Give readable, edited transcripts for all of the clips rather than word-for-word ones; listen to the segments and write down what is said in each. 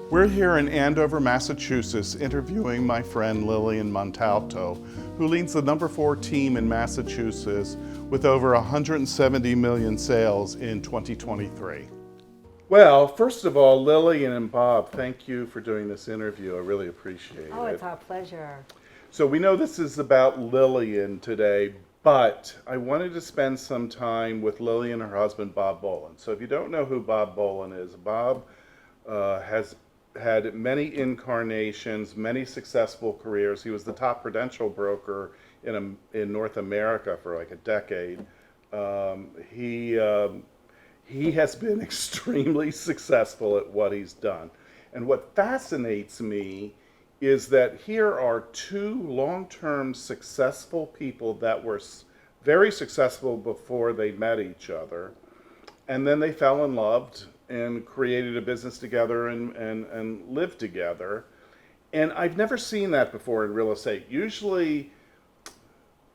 We're here in Andover, Massachusetts, interviewing my friend Lillian Montalto, who leads the number 4 team in Massachusetts with over 170 million sales in 2023. Well, first of all, Lillian and Bob, thank you for doing this interview. I really appreciate it. Oh, it's our pleasure. So we know this is about Lillian today, but I wanted to spend some time with Lillian and her husband, Bob Bolin. So if you don't know who Bob Bolin is, Bob has had many incarnations, many successful careers. He was the top prudential broker in North America for like a decade. He has been extremely successful at what he's done. And what fascinates me is that here are 2 long-term successful people that were very successful before they met each other. And then they fell in love and created a business together and lived together. And I've never seen that before in real estate. Usually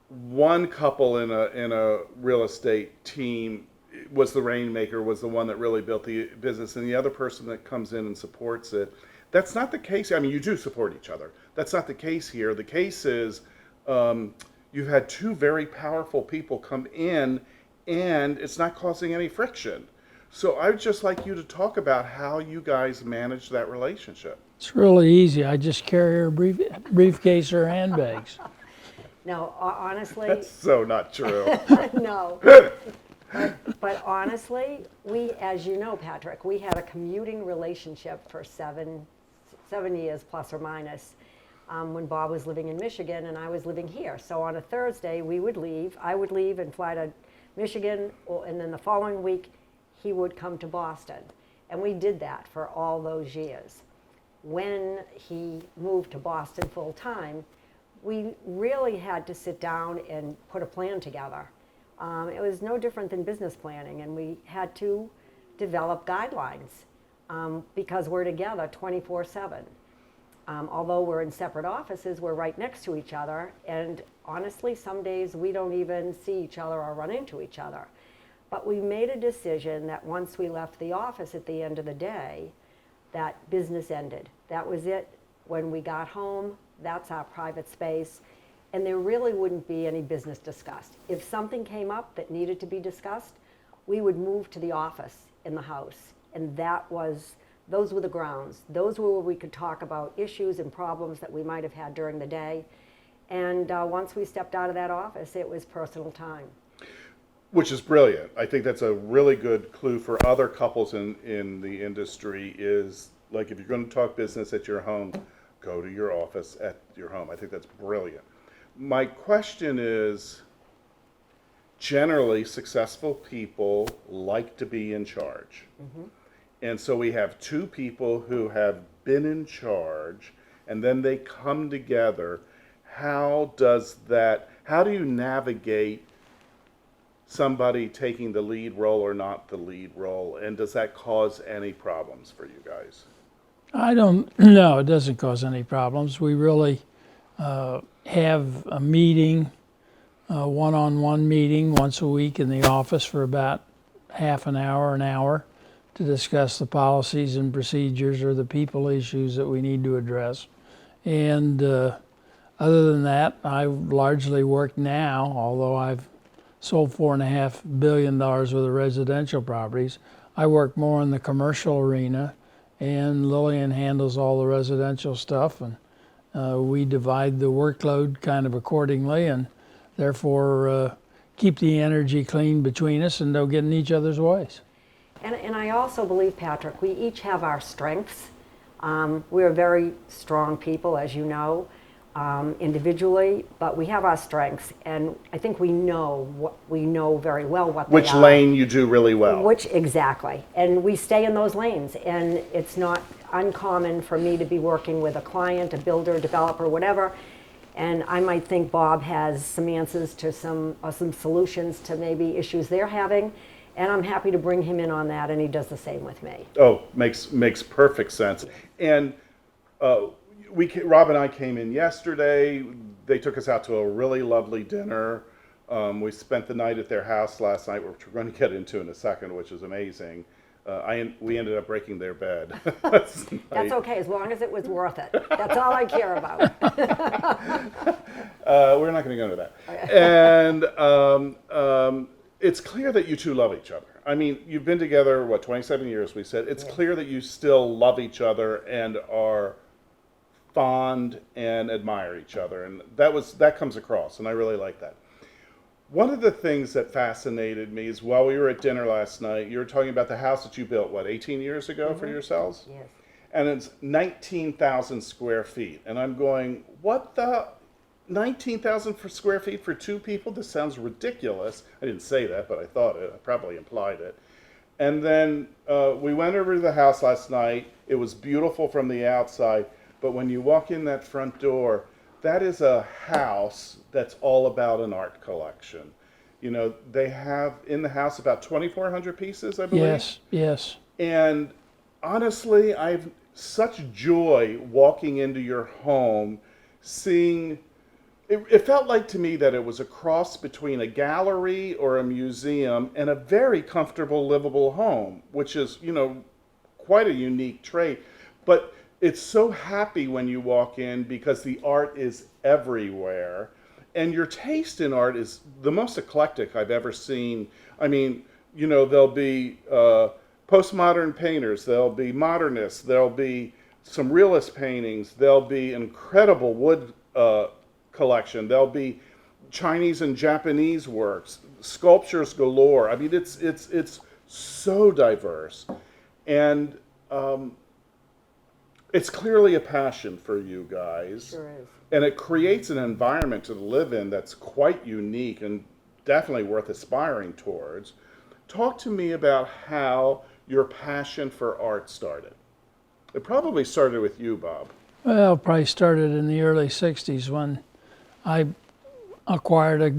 one couple in a real estate team was the rainmaker, was the one that really built the business, and the other person that comes in and supports it. That's not the case. I mean, you do support each other. That's not the case here. The case is you've had 2 very powerful people come in, and it's not causing any friction. So I'd just like you to talk about how you guys manage that relationship. It's really easy. I just carry her briefcase or handbags. No, honestly, That's so not true. no. But honestly, we, as you know, Patrick, we had a commuting relationship for seven years plus or minus when Bob was living in Michigan and I was living here. So on a Thursday, I would leave and fly to Michigan, and then the following week, he would come to Boston. And we did that for all those years. When he moved to Boston full time, we really had to sit down and put a plan together. It was no different than business planning, and we had to develop guidelines because we're together 24/7. Although we're in separate offices, we're right next to each other, and honestly, some days we don't even see each other or run into each other. But we made a decision that once we left the office at the end of the day, that business ended. That was it. When we got home, that's our private space, and there really wouldn't be any business discussed. If something came up that needed to be discussed, we would move to the office in the house, and those were the grounds. Those were where we could talk about issues and problems that we might have had during the day. And once we stepped out of that office, it was personal time. Which is brilliant. I think that's a really good clue for other couples in the industry is, like, if you're going to talk business at your home, go to your office at your home. I think that's brilliant. My question is, generally successful people like to be in charge. Mm-hmm. And so we have 2 people who have been in charge, and then they come together. How do you navigate somebody taking the lead role or not the lead role, and does that cause any problems for you guys? No, it doesn't cause any problems. We really have a meeting, a one-on-one meeting once a week in the office for about half an hour, to discuss the policies and procedures or the people issues that we need to address. And other than that, I largely work now, although I've sold $4.5 billion worth of residential properties. I work more in the commercial arena, and Lillian handles all the residential stuff, and we divide the workload kind of accordingly, and therefore keep the energy clean between us and don't get in each other's ways. And I also believe, Patrick, we each have our strengths. We're very strong people, as you know, individually, but we have our strengths, and I think we know very well what they are. Which lane you do really well. Exactly, and we stay in those lanes, and it's not uncommon for me to be working with a client, a builder, developer, whatever, and I might think Bob has some answers to some solutions to maybe issues they're having, and I'm happy to bring him in on that, and he does the same with me. Oh, makes perfect sense. And Rob and I came in yesterday. They took us out to a really lovely dinner. We spent the night at their house last night, which we're going to get into in a second, which is amazing. we ended up breaking their bed. That's That's okay, as long as it was worth it. That's all I care about. We're not going to go into that. And it's clear that you two love each other. I mean, you've been together, what, 27 years, we said. It's clear that you still love each other and are fond and admire each other. And that comes across, and I really like that. One of the things that fascinated me is while we were at dinner last night, you were talking about the house that you built, what, 18 years ago for yourselves? Yes. And it's 19,000 square feet. And I'm going, what the? 19,000 square feet for two people? This sounds ridiculous. I didn't say that, but I thought it. I probably implied it. And then we went over to the house last night. It was beautiful from the outside. But when you walk in that front door, that is a house that's all about an art collection. You know, they have in the house about 2,400 pieces, I believe. Yes, yes. And honestly, I've such joy walking into your home, seeing. It felt like to me that it was a cross between a gallery or a museum and a very comfortable, livable home, which is, you know, quite a unique trait. But it's so happy when you walk in because the art is everywhere. And your taste in art is the most eclectic I've ever seen. I mean, you know, there'll be postmodern painters, there'll be modernists, there'll be some realist paintings, there'll be incredible wood collection, there'll be Chinese and Japanese works, sculptures galore. I mean, it's so diverse. And it's clearly a passion for you guys. Sure is. And it creates an environment to live in that's quite unique and definitely worth aspiring towards. Talk to me about how your passion for art started. It probably started with you, Bob. Well, probably started in the early 60s when I acquired a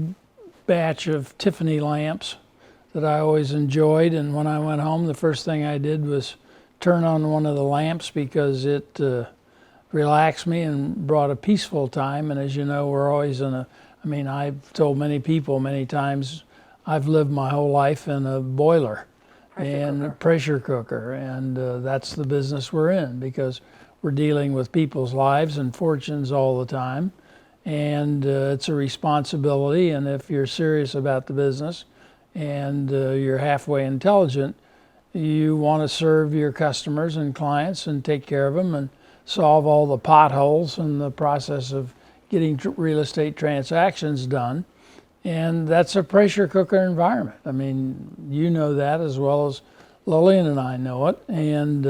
batch of Tiffany lamps that I always enjoyed. And when I went home, the first thing I did was turn on one of the lamps because it relaxed me and brought a peaceful time. And as you know, we're always I've told many people many times, I've lived my whole life in a boiler and a pressure cooker. And that's the business we're in because we're dealing with people's lives and fortunes all the time. And it's a responsibility. And if you're serious about the business and you're halfway intelligent, you want to serve your customers and clients and take care of them and solve all the potholes in the process of getting real estate transactions done. And that's a pressure cooker environment. I mean, you know that as well as Lillian and I know it. And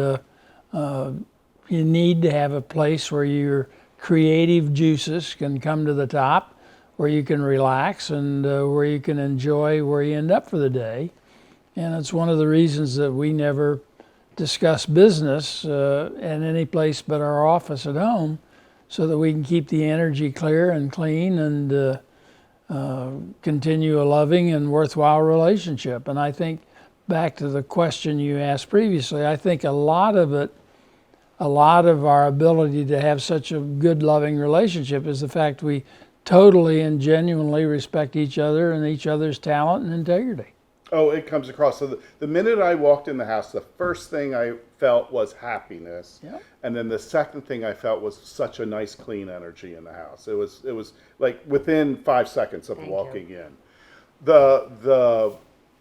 you need to have a place where your creative juices can come to the top, where you can relax and where you can enjoy where you end up for the day. And it's one of the reasons that we never discuss business in any place but our office at home, so that we can keep the energy clear and clean and continue a loving and worthwhile relationship. And I think back to the question you asked previously, I think a lot of our ability to have such a good, loving relationship is the fact we totally and genuinely respect each other and each other's talent and integrity. Oh, it comes across. So the minute I walked in the house, the first thing I felt was happiness. Yep. And then the second thing I felt was such a nice, clean energy in the house. It was like within 5 seconds of walking in.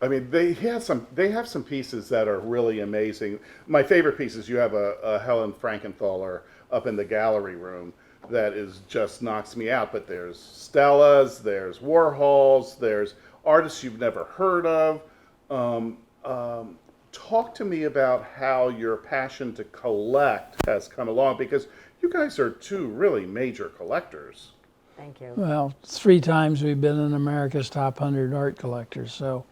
I mean, they have some pieces that are really amazing. My favorite piece is you have a Helen Frankenthaler up in the gallery room that is just knocks me out. But there's Stellas, there's Warhols, there's artists you've never heard of. Talk to me about how your passion to collect has come along, because you guys are two really major collectors. Thank you. Well, 3 times we've been in America's top 100 art collectors, so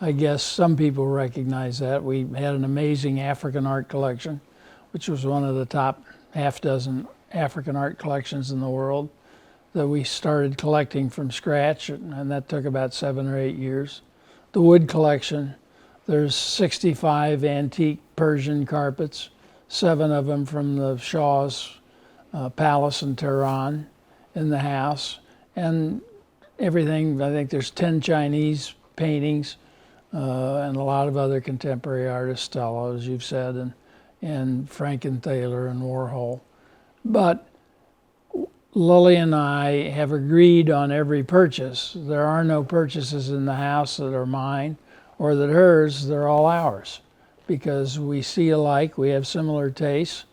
I guess some people recognize that. We had an amazing African art collection, which was one of the top half dozen African art collections in the world, that we started collecting from scratch, and that took about 7 or 8 years. The wood collection, there's 65 antique Persian carpets, 7 of them from the Shah's palace in Tehran in the house, and everything. I think there's 10 Chinese paintings, and a lot of other contemporary artists, Stella, as you've said, and Frankenthaler and Warhol. But Lilly and I have agreed on every purchase. There are no purchases in the house that are mine or that hers, they're all ours. Because we see alike, we have similar tastes,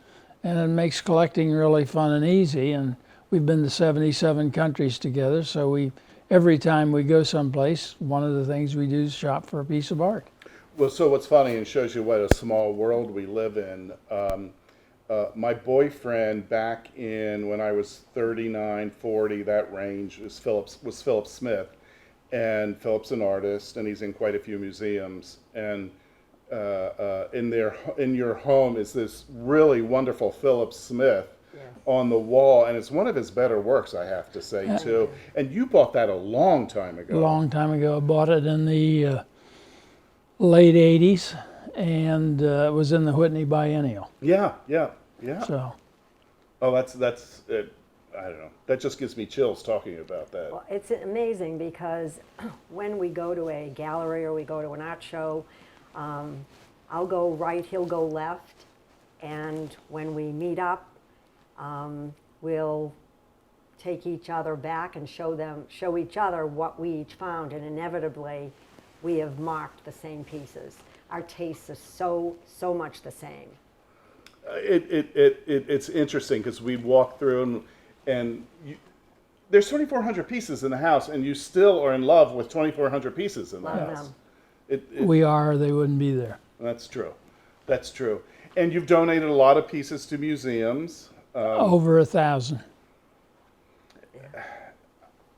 and it makes collecting really fun and easy. And we've been to 77 countries together, so every time we go someplace, one of the things we do is shop for a piece of art. Well, so what's funny, and shows you what a small world we live in. My boyfriend back in when I was 39, 40, that range was Philip Smith, and Philip's an artist, and he's in quite a few museums. And in your home is this really wonderful Philip Smith on the wall, and it's one of his better works, I have to say, too. And you bought that a long time ago. A long time ago. I bought it in the late 80s, and it was in the Whitney Biennial. Yeah. So, Oh, that's I don't know. That just gives me chills talking about that. Well, it's amazing because when we go to a gallery or we go to an art show, I'll go right, he'll go left, and when we meet up, we'll take each other back and show each other what we each found, and inevitably, we have marked the same pieces. Our tastes are so much the same. It's interesting because we walk through and there's 2,400 pieces in the house, and you still are in love with 2,400 pieces in the Love house. them. we are, they wouldn't be there. That's true. That's true. And you've donated a lot of pieces to museums. Over 1,000.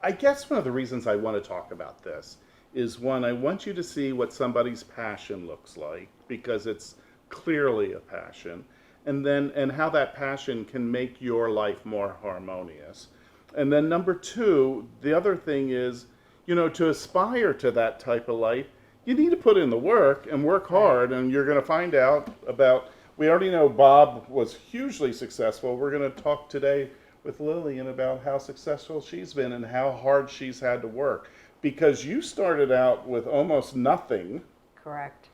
I guess one of the reasons I want to talk about this is, one, I want you to see what somebody's passion looks like, because it's clearly a passion, and how that passion can make your life more harmonious. And then number two, the other thing is, to aspire to that type of life, you need to put in the work and work hard, and you're going to find out about, we already know Bob was hugely successful. We're going to talk today with Lillian about how successful she's been and how hard she's had to work. Because you started out with almost nothing. Correct.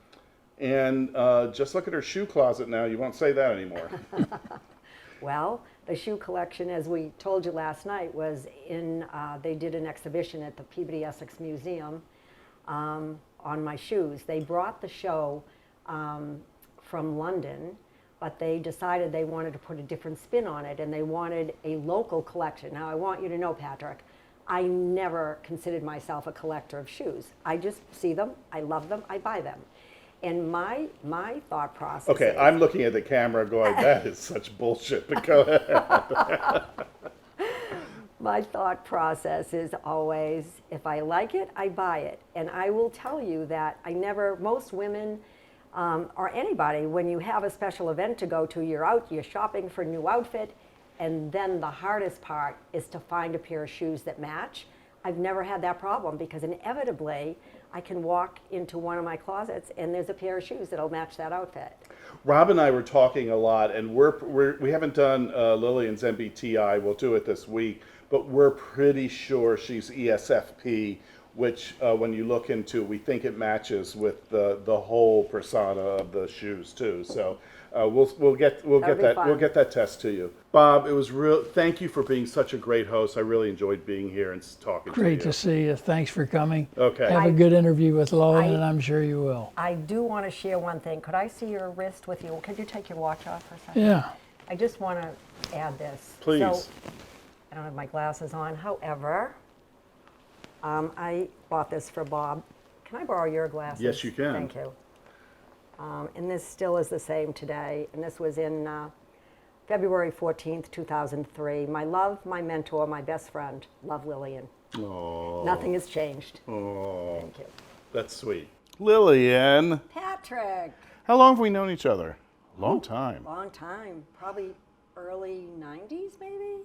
And just look at her shoe closet now. You won't say that anymore. Well, the shoe collection, as we told you last night, was they did an exhibition at the Peabody Essex Museum on my shoes. They brought the show from London, but they decided they wanted to put a different spin on it, and they wanted a local collection. Now, I want you to know, Patrick, I never considered myself a collector of shoes. I just see them, I love them, I buy them. And my thought process Okay, is, I'm looking at the camera going, that is such bullshit, but go ahead. my thought process is always, if I like it, I buy it. And I will tell you that most women or anybody, when you have a special event to go to, you're shopping for a new outfit, and then the hardest part is to find a pair of shoes that match. I've never had that problem because inevitably I can walk into one of my closets and there's a pair of shoes that'll match that outfit. Rob and I were talking a lot, and we haven't done Lillian's MBTI. We'll do it this week, but we're pretty sure she's ESFP, which when you look into, we think it matches with the whole persona of the shoes too. So we'll get that test to you. Bob, it was real. Thank you for being such a great host. I really enjoyed being here and talking to you. Great to see you. Thanks for coming. Okay. Have a good interview with Lillian, and I'm sure you will. I do want to share one thing. Could I see your wrist with you? Could you take your watch off for a second? Yeah. I just want to add this. Please. So, I don't have my glasses on. However, I bought this for Bob. Can I borrow your glasses? Yes, you can. Thank you. And this still is the same today. And this was in February 14th, 2003. My love, my mentor, my best friend, love Lillian. Oh. Nothing has changed. Oh. Thank you. That's sweet. Lillian, Patrick. how long have we known each other? Long time. Long time. Probably early 90s, maybe?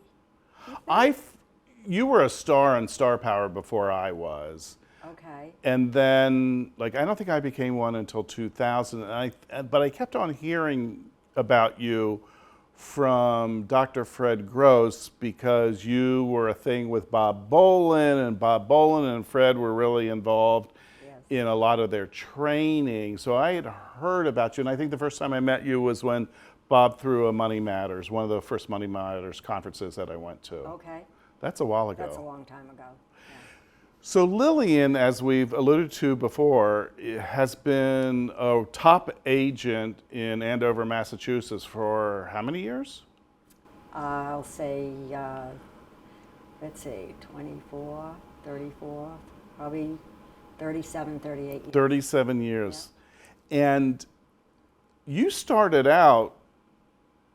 You were a star on Star Power before I was. Okay. And then, I don't think I became one until 2000. But I kept on hearing about you from Dr. Fred Gross, because you were a thing with Bob Bolin, and Bob Bolin and Fred were really involved. Yes. in a lot of their training. So I had heard about you, and I think the first time I met you was when Bob threw a Money Matters, one of the first Money Matters conferences that I went to. Okay, That's a while ago. that's a long time ago. Yeah. So Lillian, as we've alluded to before, has been a top agent in Andover, Massachusetts for how many years? I'll say, let's see, 24, 34, probably 37, 38 years. 37 years. And you started out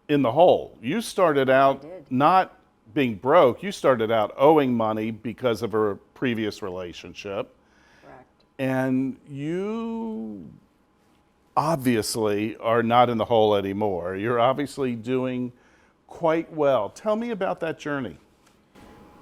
in the hole. You started out did. not being broke. You started out owing money because of a previous relationship. Correct. And you obviously are not in the hole anymore. You're obviously doing quite well. Tell me about that journey.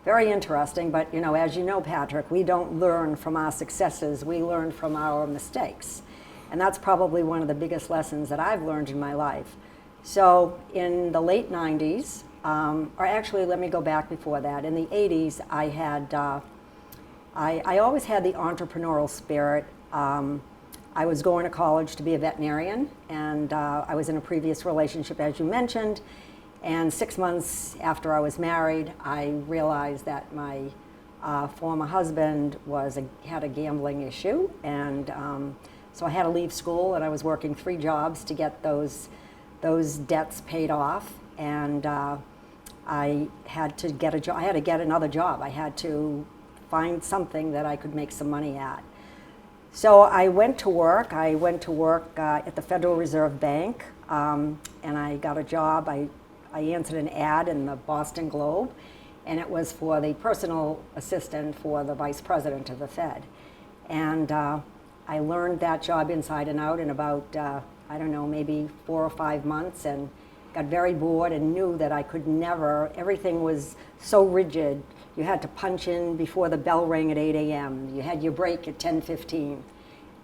Very interesting, but as you know, Patrick, we don't learn from our successes, we learn from our mistakes. And that's probably one of the biggest lessons that I've learned in my life. So in the late 90s, or actually let me go back before that, in the 80s I had, I always had the entrepreneurial spirit. I was going to college to be a veterinarian, and I was in a previous relationship, as you mentioned. And 6 months after I was married, I realized that my former husband had a gambling issue, and so I had to leave school, and I was working 3 jobs to get those debts paid off. And I had to get a job. I had to get another job. I had to find something that I could make some money at. So I went to work. I went to work at the Federal Reserve Bank, and I got a job. I answered an ad in the Boston Globe, and it was for the personal assistant for the vice president of the Fed. And I learned that job inside and out in about, I don't know, maybe 4 or 5 months, and got very bored and knew that I could never, everything was so rigid. You had to punch in before the bell rang at 8 a.m. You had your break at 10:15.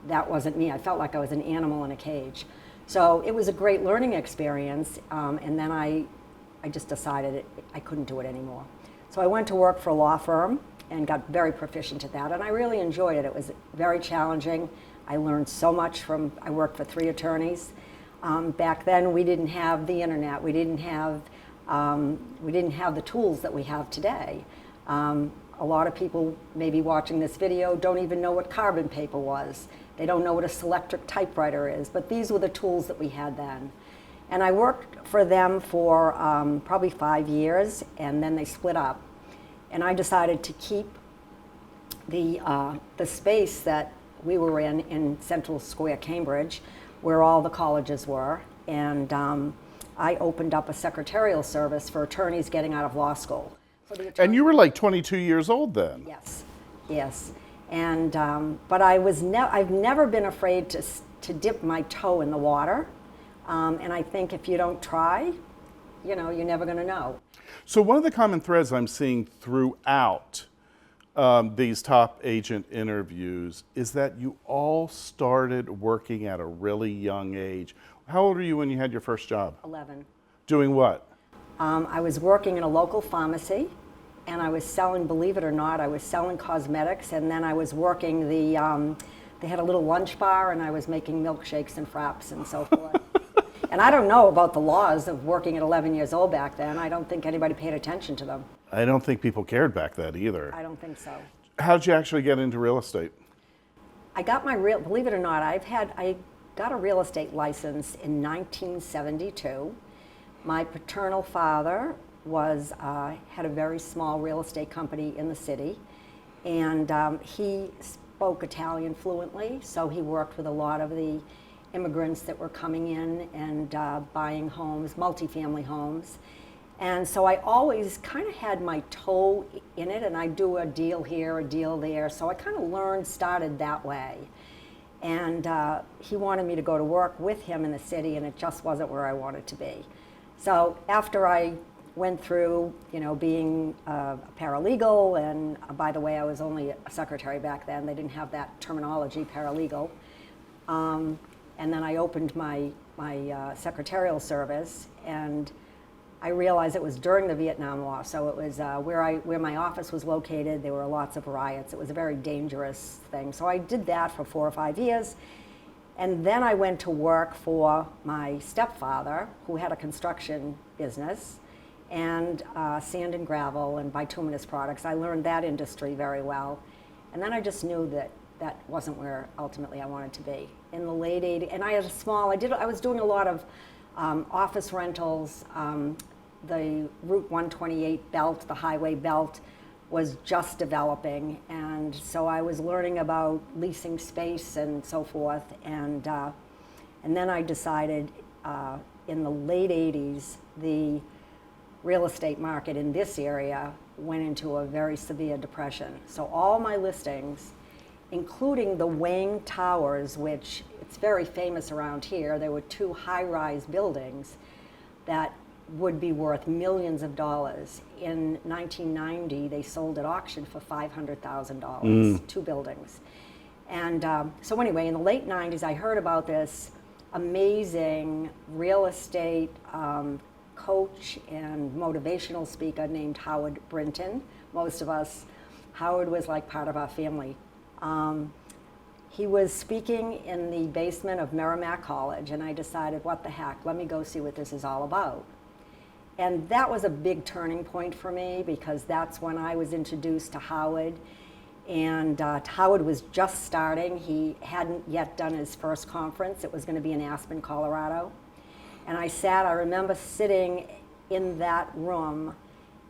That wasn't me. I felt like I was an animal in a cage. So it was a great learning experience, and then I just decided I couldn't do it anymore. So I went to work for a law firm and got very proficient at that, and I really enjoyed it. It was very challenging. I learned so much I worked for 3 attorneys. Back then, we didn't have the internet. We didn't have the tools that we have today. A lot of people maybe watching this video don't even know what carbon paper was. They don't know what a Selectric typewriter is, but these were the tools that we had then. And I worked for them for probably 5 years, and then they split up. And I decided to keep the space that we were in Central Square, Cambridge, where all the colleges were. And I opened up a secretarial service for attorneys getting out of law school. And you were like 22 years old then. Yes, yes. And but I've never been afraid to dip my toe in the water. And I think if you don't try, you're never going to know. So one of the common threads I'm seeing throughout these top agent interviews is that you all started working at a really young age. How old were you when you had your first job? 11. Doing what? I was working in a local pharmacy, and I was selling, believe it or not, I was selling cosmetics, and then I was working they had a little lunch bar, and I was making milkshakes and fraps and so forth. And I don't know about the laws of working at 11 years old back then. I don't think anybody paid attention to them. I don't think people cared back then either. I don't think so. How did you actually get into real estate? I got believe it or not, I got a real estate license in 1972. My paternal father had a very small real estate company in the city, and he spoke Italian fluently, so he worked with a lot of the immigrants that were coming in and buying homes, multifamily homes. And so I always kind of had my toe in it, and I'd do a deal here, a deal there. So I kind of started that way. And he wanted me to go to work with him in the city, and it just wasn't where I wanted to be. So after I went through, being a paralegal, and by the way, I was only a secretary back then. They didn't have that terminology, paralegal. And then I opened my secretarial service, and I realized it was during the Vietnam War, so it was where my office was located. There were lots of riots. It was a very dangerous thing. So I did that for 4 or 5 years, and then I went to work for my stepfather, who had a construction business, and sand and gravel and bituminous products. I learned that industry very well, and then I just knew that that wasn't where ultimately I wanted to be. In the late 80s, and I had a small. I was doing a lot of office rentals. The Route 128 belt, the highway belt, was just developing, and so I was learning about leasing space and so forth. And then I decided in the late 80s, the real estate market in this area went into a very severe depression. So all my listings, including the Wang Towers, which it's very famous around here, there were 2 high-rise buildings that would be worth millions of dollars. In 1990, they sold at auction for $500,000, 2 buildings. And so anyway, in the late 90s, I heard about this amazing real estate coach and motivational speaker named Howard Brinton. Most of us, Howard was like part of our family. He was speaking in the basement of Merrimack College, and I decided, what the heck, let me go see what this is all about. And that was a big turning point for me, because that's when I was introduced to Howard. And Howard was just starting. He hadn't yet done his first conference. It was going to be in Aspen, Colorado. And I remember sitting in that room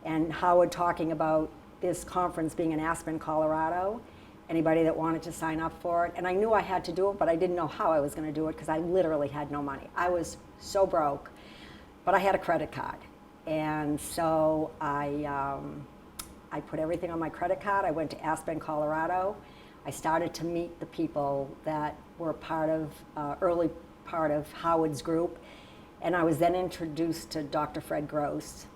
and Howard talking about this conference being in Aspen, Colorado, anybody that wanted to sign up for it. And I knew I had to do it, but I didn't know how I was going to do it, because I literally had no money. I was so broke, but I had a credit card. And so I put everything on my credit card. I went to Aspen, Colorado. I started to meet the people that were early part of Howard's group. And I was then introduced to Dr. Fred Gross,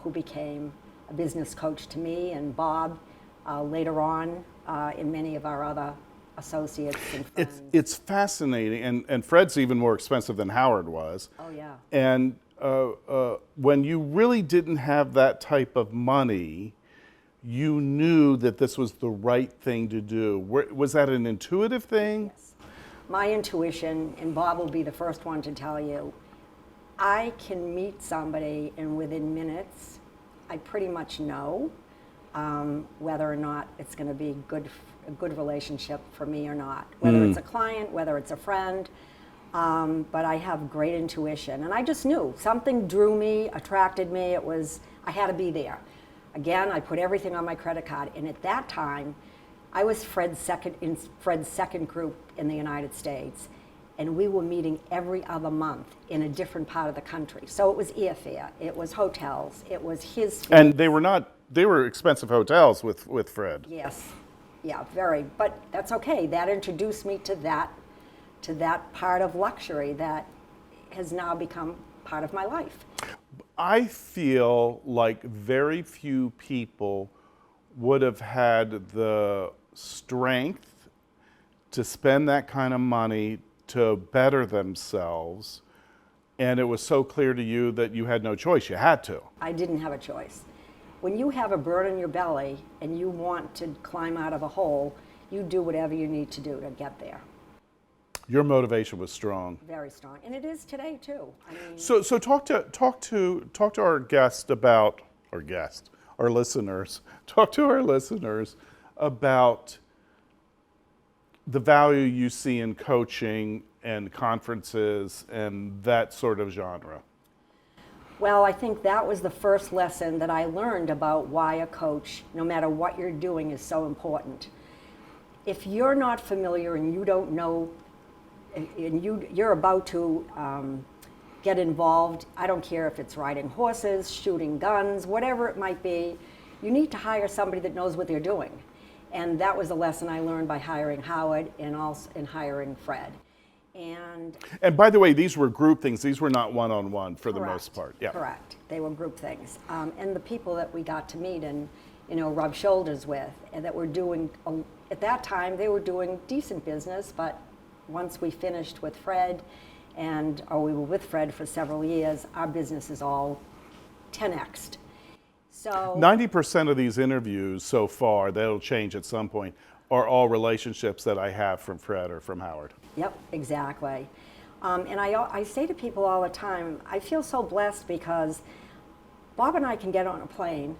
who became a business coach to me, and Bob later on, in many of our other associates and friends. It's fascinating, and Fred's even more expensive than Howard was. Oh, yeah. And when you really didn't have that type of money, you knew that this was the right thing to do. Was that an intuitive thing? Yes. My intuition, and Bob will be the first one to tell you, I can meet somebody and within minutes, I pretty much know whether or not it's going to be a good relationship for me or not. Whether it's a client, whether it's a friend. But I have great intuition, and I just knew something drew me, attracted me. I had to be there. Again, I put everything on my credit card, and at that time, I was Fred's second group in the United States, and we were meeting every other month in a different part of the country. So it was airfare, it was hotels, it was his. And they were expensive hotels with Fred. Yes, yeah, very. But that's okay. That introduced me to that part of luxury that has now become part of my life. I feel like very few people would have had the strength to spend that kind of money to better themselves, and it was so clear to you that you had no choice, you had to. I didn't have a choice. When you have a bird in your belly and you want to climb out of a hole, you do whatever you need to do to get there. Your motivation was strong. Very strong, and it is today too. I mean, So talk to our guest about our listeners. Talk to our listeners about the value you see in coaching and conferences and that sort of genre. well, I think that was the first lesson that I learned about why a coach, no matter what you're doing, is so important. If you're not familiar and you don't know, and you're about to get involved, I don't care if it's riding horses, shooting guns, whatever it might be, you need to hire somebody that knows what they're doing. And that was a lesson I learned by hiring Howard and also in hiring Fred. And by the way, these were group things. These were not one-on-one for the Correct. most part. Yeah. Correct. They were group things. And the people that we got to meet and, rub shoulders with, and that were doing, at that time, they were doing decent business, but once we finished with Fred, or we were with Fred for several years, our businesses all 10x'd. So 90% of these interviews so far, that'll change at some point, are all relationships that I have from Fred or from Howard. Yep, exactly. And I say to people all the time, I feel so blessed because Bob and I can get on a plane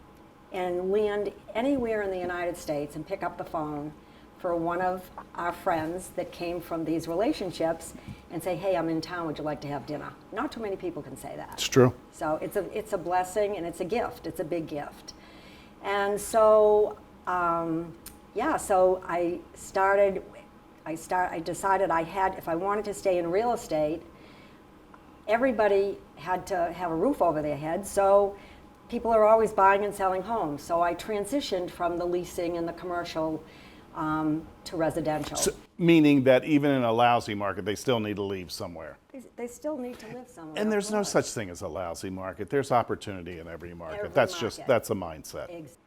and land anywhere in the United States and pick up the phone for one of our friends that came from these relationships and say, hey, I'm in town, would you like to have dinner? Not too many people can say that. It's true. So it's a blessing and it's a gift. It's a big gift. And so, so I decided if I wanted to stay in real estate, everybody had to have a roof over their head. So people are always buying and selling homes. So I transitioned from the leasing and the commercial to residential. So, meaning that even in a lousy market, they still need to leave somewhere. They still need to live somewhere. And there's of no course. such thing as a lousy market. There's opportunity in every market. Every That's market. that's a mindset. Ex-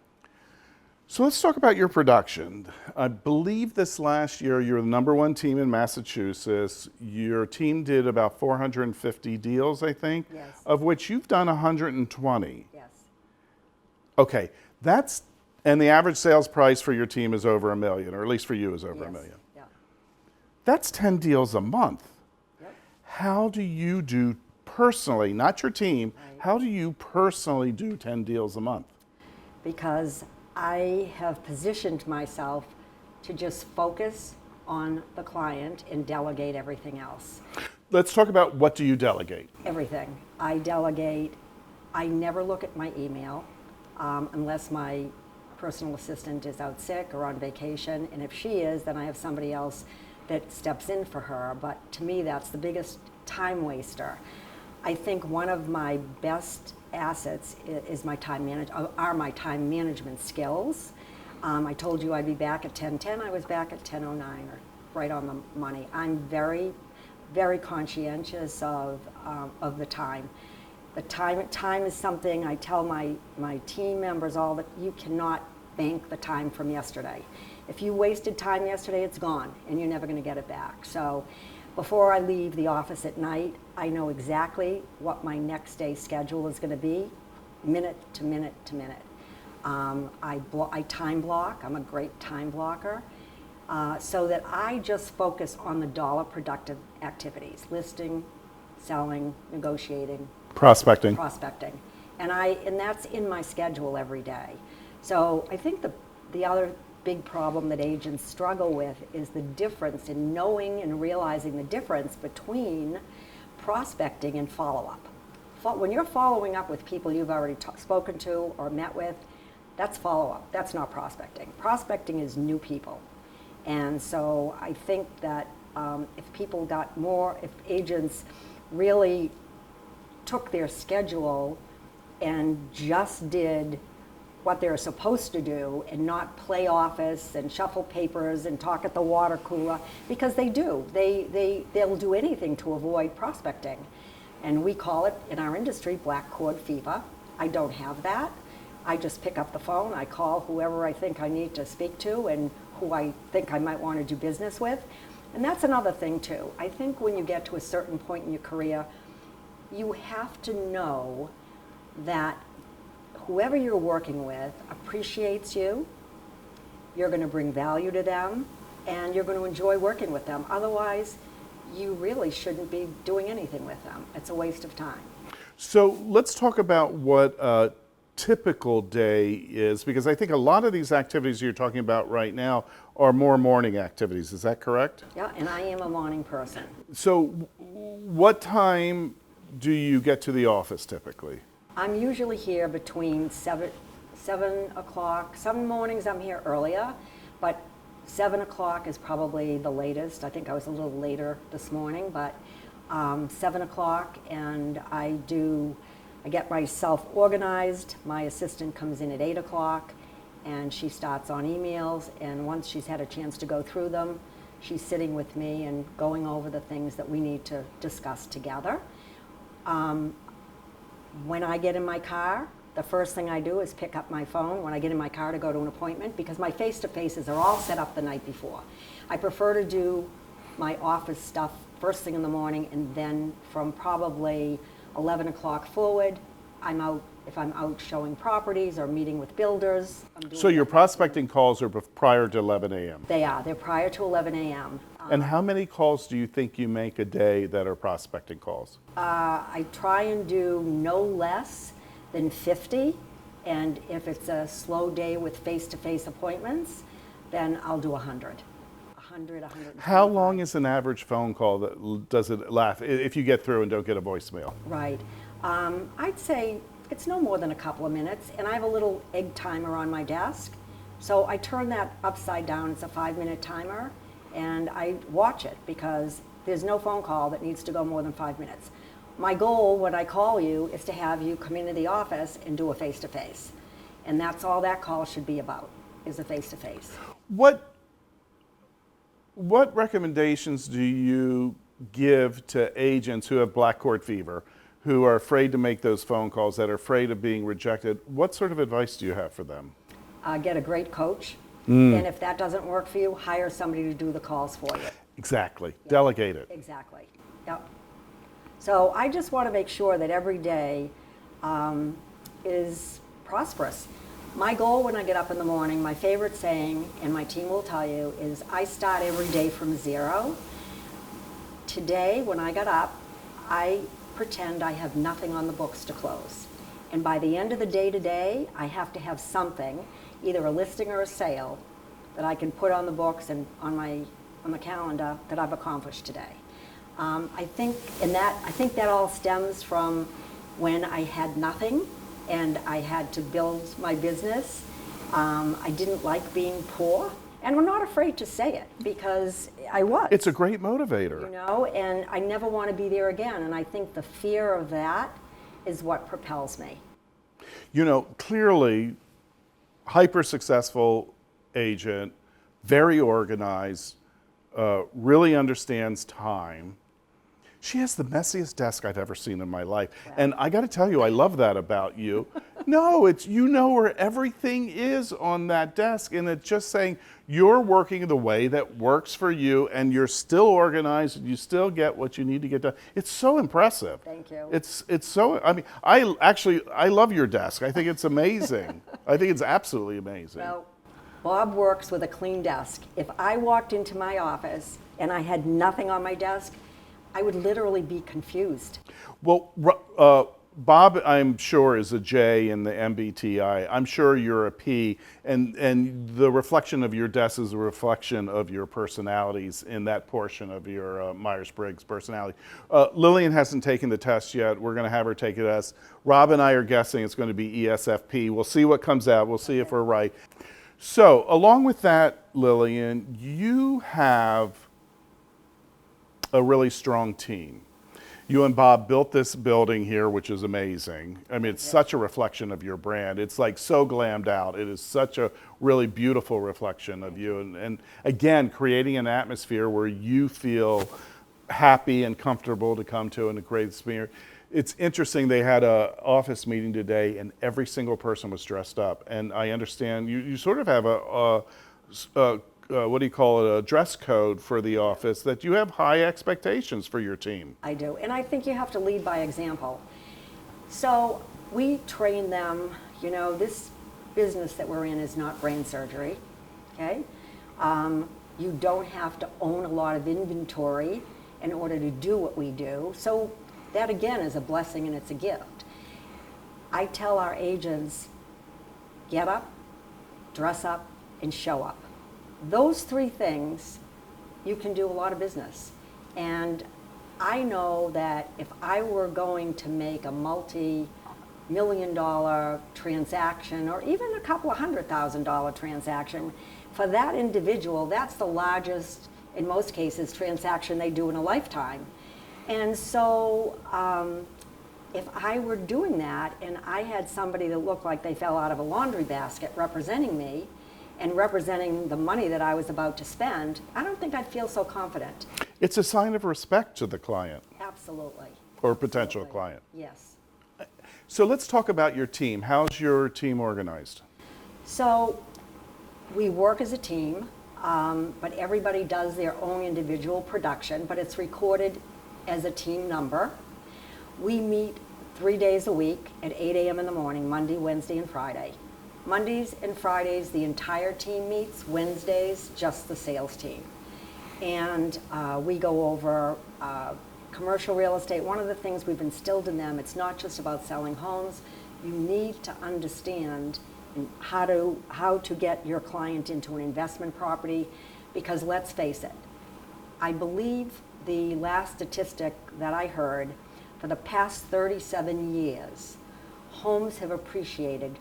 So let's talk about your production. I believe this last year you were the #1 team in Massachusetts. Your team did about 450 deals, I think, Yes. of which you've done 120. Yes. Okay, and the average sales price for your team is over $1 million, or at least for you is over $1 Yes. million. Yeah. That's 10 deals a month. Yep. How do you do personally, not your team, how do you personally do 10 deals a month? Because I have positioned myself to just focus on the client and delegate everything else. Let's talk about what do you delegate? Everything. I delegate. I never look at my email unless my personal assistant is out sick or on vacation. And if she is, then I have somebody else that steps in for her. But to me, that's the biggest time waster. I think one of my best assets is my time management skills. I told you I'd be back at 10:10. I was back at 10:09, or right on the money. I'm very, very conscientious of the time. The time is something I tell my team members all that you cannot bank the time from yesterday. If you wasted time yesterday, it's gone, and you're never going to get it back. So before I leave the office at night, I know exactly what my next day's schedule is going to be, minute to minute to minute. I time block. I'm a great time blocker. So that I just focus on the dollar productive activities: listing, selling, negotiating, Prospecting. and that's in my schedule every day. So I think the other big problem that agents struggle with is the difference in knowing and realizing the difference between prospecting and follow-up. When you're following up with people you've already spoken to or met with, that's follow-up. That's not prospecting. Prospecting is new people. And so I think that if agents really took their schedule and just did what they're supposed to do and not play office and shuffle papers and talk at the water cooler, because they do. They'll do anything to avoid prospecting. And we call it, in our industry, black cord fever. I don't have that. I just pick up the phone, I call whoever I think I need to speak to and who I think I might want to do business with. And that's another thing too. I think when you get to a certain point in your career, you have to know that whoever you're working with appreciates you, you're going to bring value to them, and you're going to enjoy working with them. Otherwise, you really shouldn't be doing anything with them. It's a waste of time. So let's talk about what a typical day is, because I think a lot of these activities you're talking about right now are more morning activities. Is that correct? Yeah, and I am a morning person. So what time do you get to the office typically? I'm usually here between 7 o'clock. Some mornings I'm here earlier, but 7 o'clock is probably the latest. I think I was a little later this morning, but 7 o'clock, and I get myself organized. My assistant comes in at 8 o'clock, and she starts on emails, and once she's had a chance to go through them, she's sitting with me and going over the things that we need to discuss together. When I get in my car, the first thing I do is pick up my phone when I get in my car to go to an appointment, because my face-to-faces are all set up the night before. I prefer to do my office stuff first thing in the morning, and then from probably 11 o'clock forward, if I'm out showing properties or meeting with builders. So your prospecting calls are prior to 11 a.m.? They're prior to 11 a.m. And how many calls do you think you make a day that are prospecting calls? I try and do no less than 50, and if it's a slow day with face-to-face appointments, then I'll do 100. 100, 100. How long is an average phone call that does it last if you get through and don't get a voicemail? Right. I'd say it's no more than a couple of minutes, and I have a little egg timer on my desk. So I turn that upside down. It's a 5-minute timer, and I watch it because there's no phone call that needs to go more than 5 minutes. My goal when I call you is to have you come into the office and do a face-to-face. And that's all that call should be about, is a face-to-face. What recommendations do you give to agents who have black cord fever, who are afraid to make those phone calls, that are afraid of being rejected? What sort of advice do you have for them? Get a great coach, and if that doesn't work for you, hire somebody to do the calls for you. Exactly. Delegate it. Exactly. Yep. So I just want to make sure that every day is prosperous. My goal when I get up in the morning, my favorite saying, and my team will tell you, is I start every day from zero. Today, when I got up, I pretend I have nothing on the books to close. And by the end of the day today, I have to have something, either a listing or a sale, that I can put on the books and on the calendar that I've accomplished today. I think that all stems from when I had nothing and I had to build my business. I didn't like being poor, and I'm not afraid to say it because I was. It's a great motivator. You know, and I never want to be there again. And I think the fear of that is what propels me. You know, clearly, hyper successful agent, very organized, really understands time. She has the messiest desk I've ever seen in my life. Wow. And I got to tell you, I love that about you. No, it's, you know where everything is on that desk. And it's just saying you're working the way that works for you and you're still organized and you still get what you need to get done. It's so impressive. Thank you. It's so, I mean, I love your desk. I think it's amazing. I think it's absolutely amazing. Well, Bob works with a clean desk. If I walked into my office and I had nothing on my desk, I would literally be confused. Well, Bob, I'm sure, is a J in the MBTI. I'm sure you're a P, and the reflection of your desk is a reflection of your personalities in that portion of your Myers-Briggs personality. Lillian hasn't taken the test yet. We're going to have her take it as. Rob and I are guessing it's going to be ESFP. We'll see what comes out. We'll see if we're right. So, along with that, Lillian, you have a really strong team. You and Bob built this building here, which is amazing. I mean, it's such a reflection of your brand. It's like so glammed out. It is such a really beautiful reflection of you. And again, creating an atmosphere where you feel happy and comfortable to come to and a great experience. It's interesting, they had an office meeting today and every single person was dressed up. And I understand you sort of have what do you call it, a dress code for the office, that you have high expectations for your team. I do, and I think you have to lead by example. So we train them, you know, this business that we're in is not brain surgery, okay? You don't have to own a lot of inventory in order to do what we do. So that again is a blessing and it's a gift. I tell our agents, get up, dress up, and show up. Those three things, you can do a lot of business. And I know that if I were going to make a multi-million-dollar transaction or even a couple of $100,000 transaction, for that individual, that's the largest, in most cases, transaction they do in a lifetime. And so if I were doing that and I had somebody that looked like they fell out of a laundry basket representing me, and representing the money that I was about to spend, I don't think I'd feel so confident. It's a sign of respect to the client. Absolutely. Or potential Absolutely. client. Yes. So let's talk about your team. How's your team organized? So we work as a team, but everybody does their own individual production, but it's recorded as a team number. We meet 3 days a week at 8 a.m. in the morning, Monday, Wednesday, and Friday. Mondays and Fridays, the entire team meets. Wednesdays, just the sales team. And we go over commercial real estate. One of the things we've instilled in them, it's not just about selling homes. You need to understand how to get your client into an investment property, because let's face it, I believe the last statistic that I heard, for the past 37 years, homes have appreciated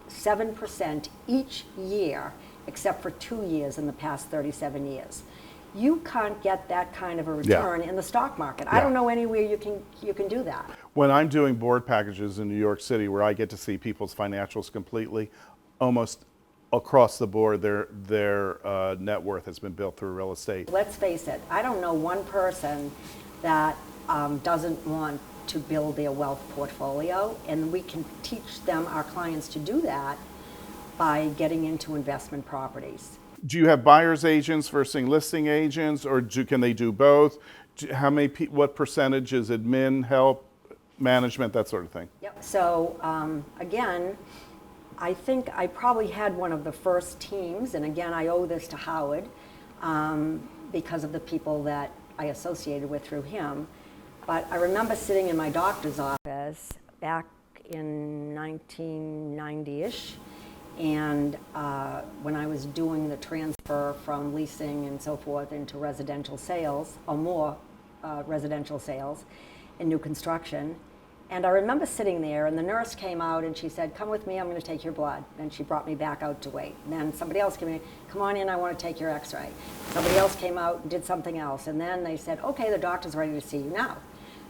7% each year, except for 2 years in the past 37 years. You can't get that kind of a return in the stock market. I don't know anywhere you can do that. When I'm doing board packages in New York City where I get to see people's financials completely, almost across the board, their net worth has been built through real estate. Let's face it, I don't know one person that doesn't want to build their wealth portfolio, and we can teach them, our clients, to do that by getting into investment properties. Do you have buyer's agents versus listing agents, or can they do both? How many? What percentage is admin, help, management, that sort of thing? Yep. So again, I think I probably had one of the first teams, and again, I owe this to Howard because of the people that I associated with through him. But I remember sitting in my doctor's office back in 1990-ish, and when I was doing the transfer from leasing and so forth into residential sales, or more residential sales and new construction. And I remember sitting there, and the nurse came out and she said, "Come with me, I'm going to take your blood." And she brought me back out to wait. And then somebody else came in, "Come on in, I want to take your x-ray." Somebody else came out and did something else. And then they said, "Okay, the doctor's ready to see you now."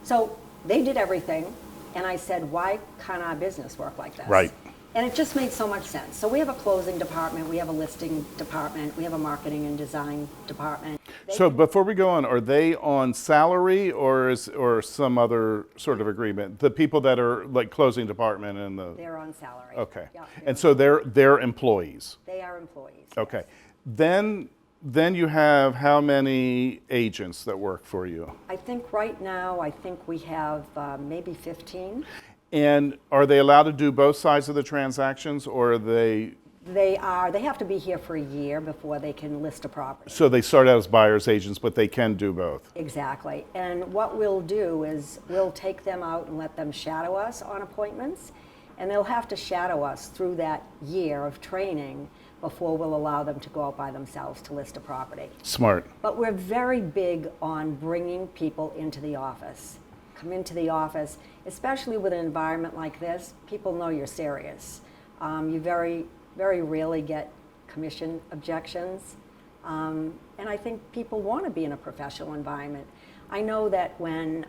So they did everything. And I said, why can't our business work like this? Right. And it just made so much sense. So we have a closing department, we have a listing department, we have a marketing and design department. So before we go on, are they on salary or some other sort of agreement? The people that are like closing department and the... They're on salary. Okay. Yeah, And so they're employees? they are employees. Okay. Then you have how many agents that work for you? I think right now, we have maybe 15. And are they allowed to do both sides of the transactions, or are they... They have to be here for a year before they can list a property. So they start out as buyer's agents, but they can do both? Exactly. And what we'll do is we'll take them out and let them shadow us on appointments, and they'll have to shadow us through that year of training before we'll allow them to go out by themselves to list a property. Smart. But we're very big on bringing people into the office. Come into the office, especially with an environment like this, people know you're serious. You very, very rarely get commission objections. And I think people want to be in a professional environment. I know that when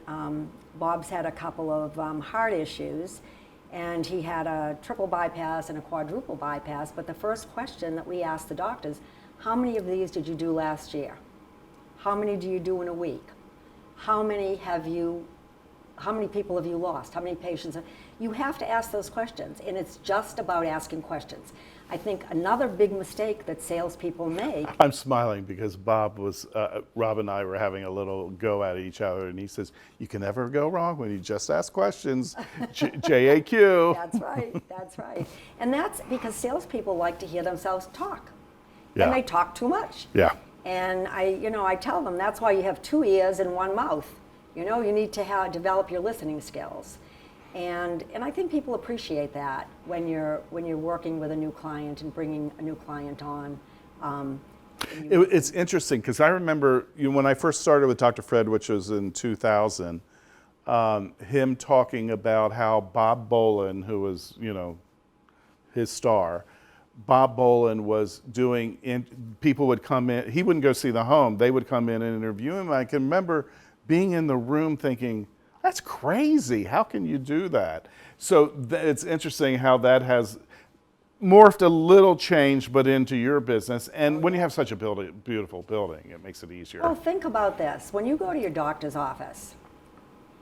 Bob's had a couple of heart issues, and he had a triple bypass and a quadruple bypass, but the first question that we asked the doctors, how many of these did you do last year? How many do you do in a week? How many people have you lost? How many patients? You have to ask those questions, and it's just about asking questions. I think another big mistake that salespeople make. I'm smiling because Rob and I were having a little go at each other, and he says, "You can never go wrong when you just ask questions." JAQ. That's right. That's right. And that's because salespeople like to hear themselves talk, Yeah. and they talk too much. Yeah. And I tell them that's why you have 2 ears and 1 mouth. You need to develop your listening skills. And I think people appreciate that when you're working with a new client and bringing a new client on. It's interesting because I remember when I first started with Dr. Fred, which was in 2000, him talking about how Bob Bolin, who was his star, Bob Bolin was people would come in, he wouldn't go see the home, they would come in and interview him. I can remember being in the room thinking, that's crazy, how can you do that? So it's interesting how that has morphed a little change, but into your business. And when you have such a beautiful building, it makes it easier. Well, think about this. When you go to your doctor's office,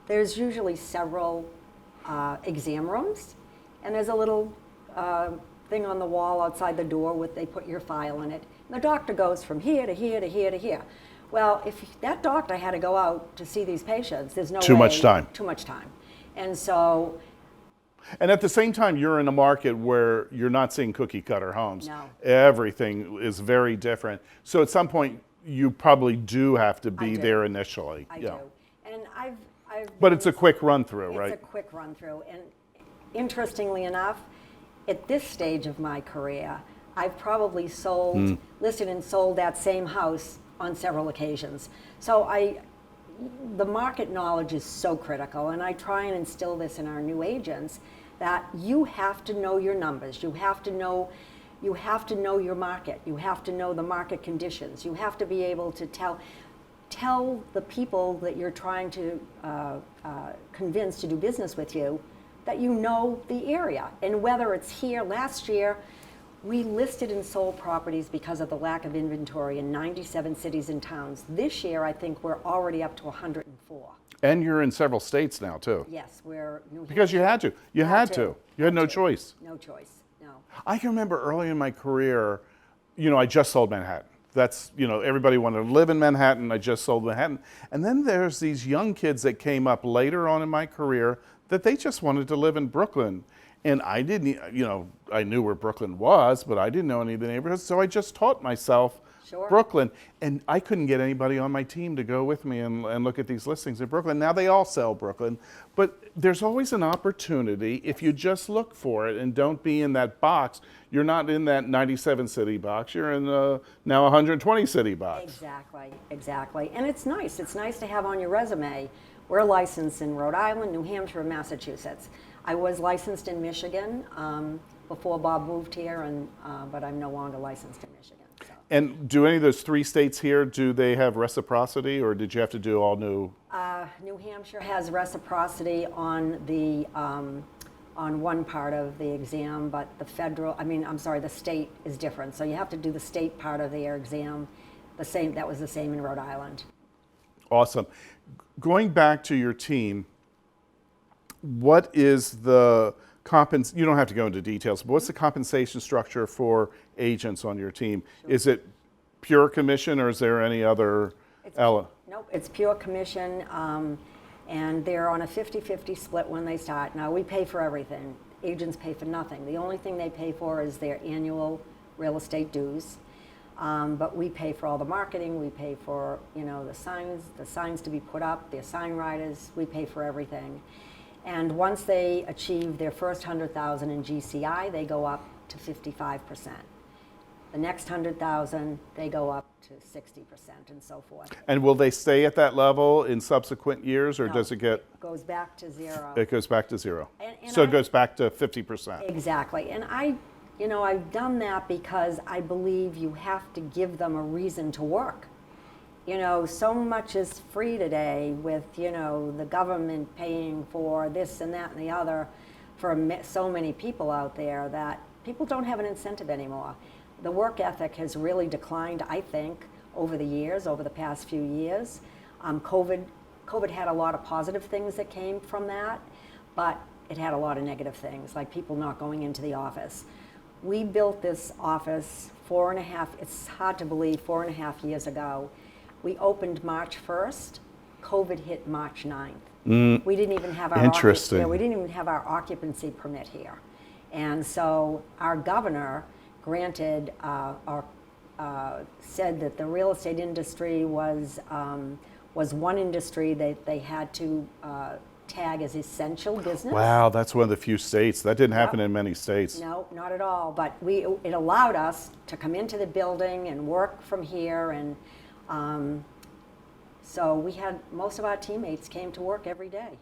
there's usually several exam rooms, and there's a little thing on the wall outside the door they put your file in it. And the doctor goes from here to here to here to here. Well, if that doctor had to go out to see these patients, there's no way. Too much time. Too much time. And so, And at the same time, you're in a market where you're not seeing cookie cutter homes. No. Everything is very different. So at some point, you probably do have to be do. there initially. I Yeah. do. And I've But been- it's a quick run through, It's right? a quick run through. And interestingly enough, at this stage of my career, I've probably listed and sold that same house on several occasions. So the market knowledge is so critical, and I try and instill this in our new agents, that you have to know your numbers. You have to know your market. You have to know the market conditions. You have to be able to tell the people that you're trying to convince to do business with you that you know the area. And whether it's here, last year, we listed and sold properties because of the lack of inventory in 97 cities and towns. This year, I think we're already up to 104. And you're in several states now, too. Yes, we're New Because you had to. You had to. You had no choice. No choice, no. I can remember early in my career, I just sold Manhattan. That's, everybody wanted to live in Manhattan. I just sold Manhattan. And then there's these young kids that came up later on in my career that they just wanted to live in Brooklyn. And I didn't, I knew where Brooklyn was, but I didn't know any of the neighborhoods. So I just taught myself Sure. Brooklyn. And I couldn't get anybody on my team to go with me and look at these listings in Brooklyn. Now they all sell Brooklyn. But there's always an opportunity if you just look for it and don't be in that box. You're not in that 97 city box. You're in the now 120 city box. Exactly. And it's nice. It's nice to have on your resume. We're licensed in Rhode Island, New Hampshire, and Massachusetts. I was licensed in Michigan before Bob moved here, but I'm no longer licensed in Michigan. So. And do any of those 3 states here, do they have reciprocity, or did you have to do all new? New Hampshire has reciprocity on the on one part of the exam, but the state is different. So you have to do the state part of their exam. That was the same in Rhode Island. Awesome. Going back to your team, what is the you don't have to go into details, but what's the compensation structure for agents on your team? Sure. Is it pure commission, or is there any other element? Nope, it's pure commission, and they're on a 50-50 split when they start. Now, we pay for everything. Agents pay for nothing. The only thing they pay for is their annual real estate dues. But we pay for all the marketing. We pay for the signs to be put up, the sign writers. We pay for everything. And once they achieve their first 100,000 in GCI, they go up to 55%. The next 100,000, they go up to 60%, and so forth. And will they stay at that level in subsequent years, or No, does it get? It goes back to zero. It goes back to zero. And So it goes back to 50%. Exactly. And I've done that because I believe you have to give them a reason to work. So much is free today with, the government paying for this and that and the other for so many people out there that people don't have an incentive anymore. The work ethic has really declined, I think, over the past few years. COVID had a lot of positive things that came from that, but it had a lot of negative things, like people not going into the office. We built this office it's hard to believe, 4.5 years ago. We opened March 1st. COVID hit March 9th. We didn't even have our Interesting. we didn't even have our occupancy permit here. And so our governor granted said that the real estate industry was one industry that they had to tag as essential business. Wow, that's one of the few states. That didn't happen in many states. No, not at all. But it allowed us to come into the building and work from here, and so we had most of our teammates came to work every day.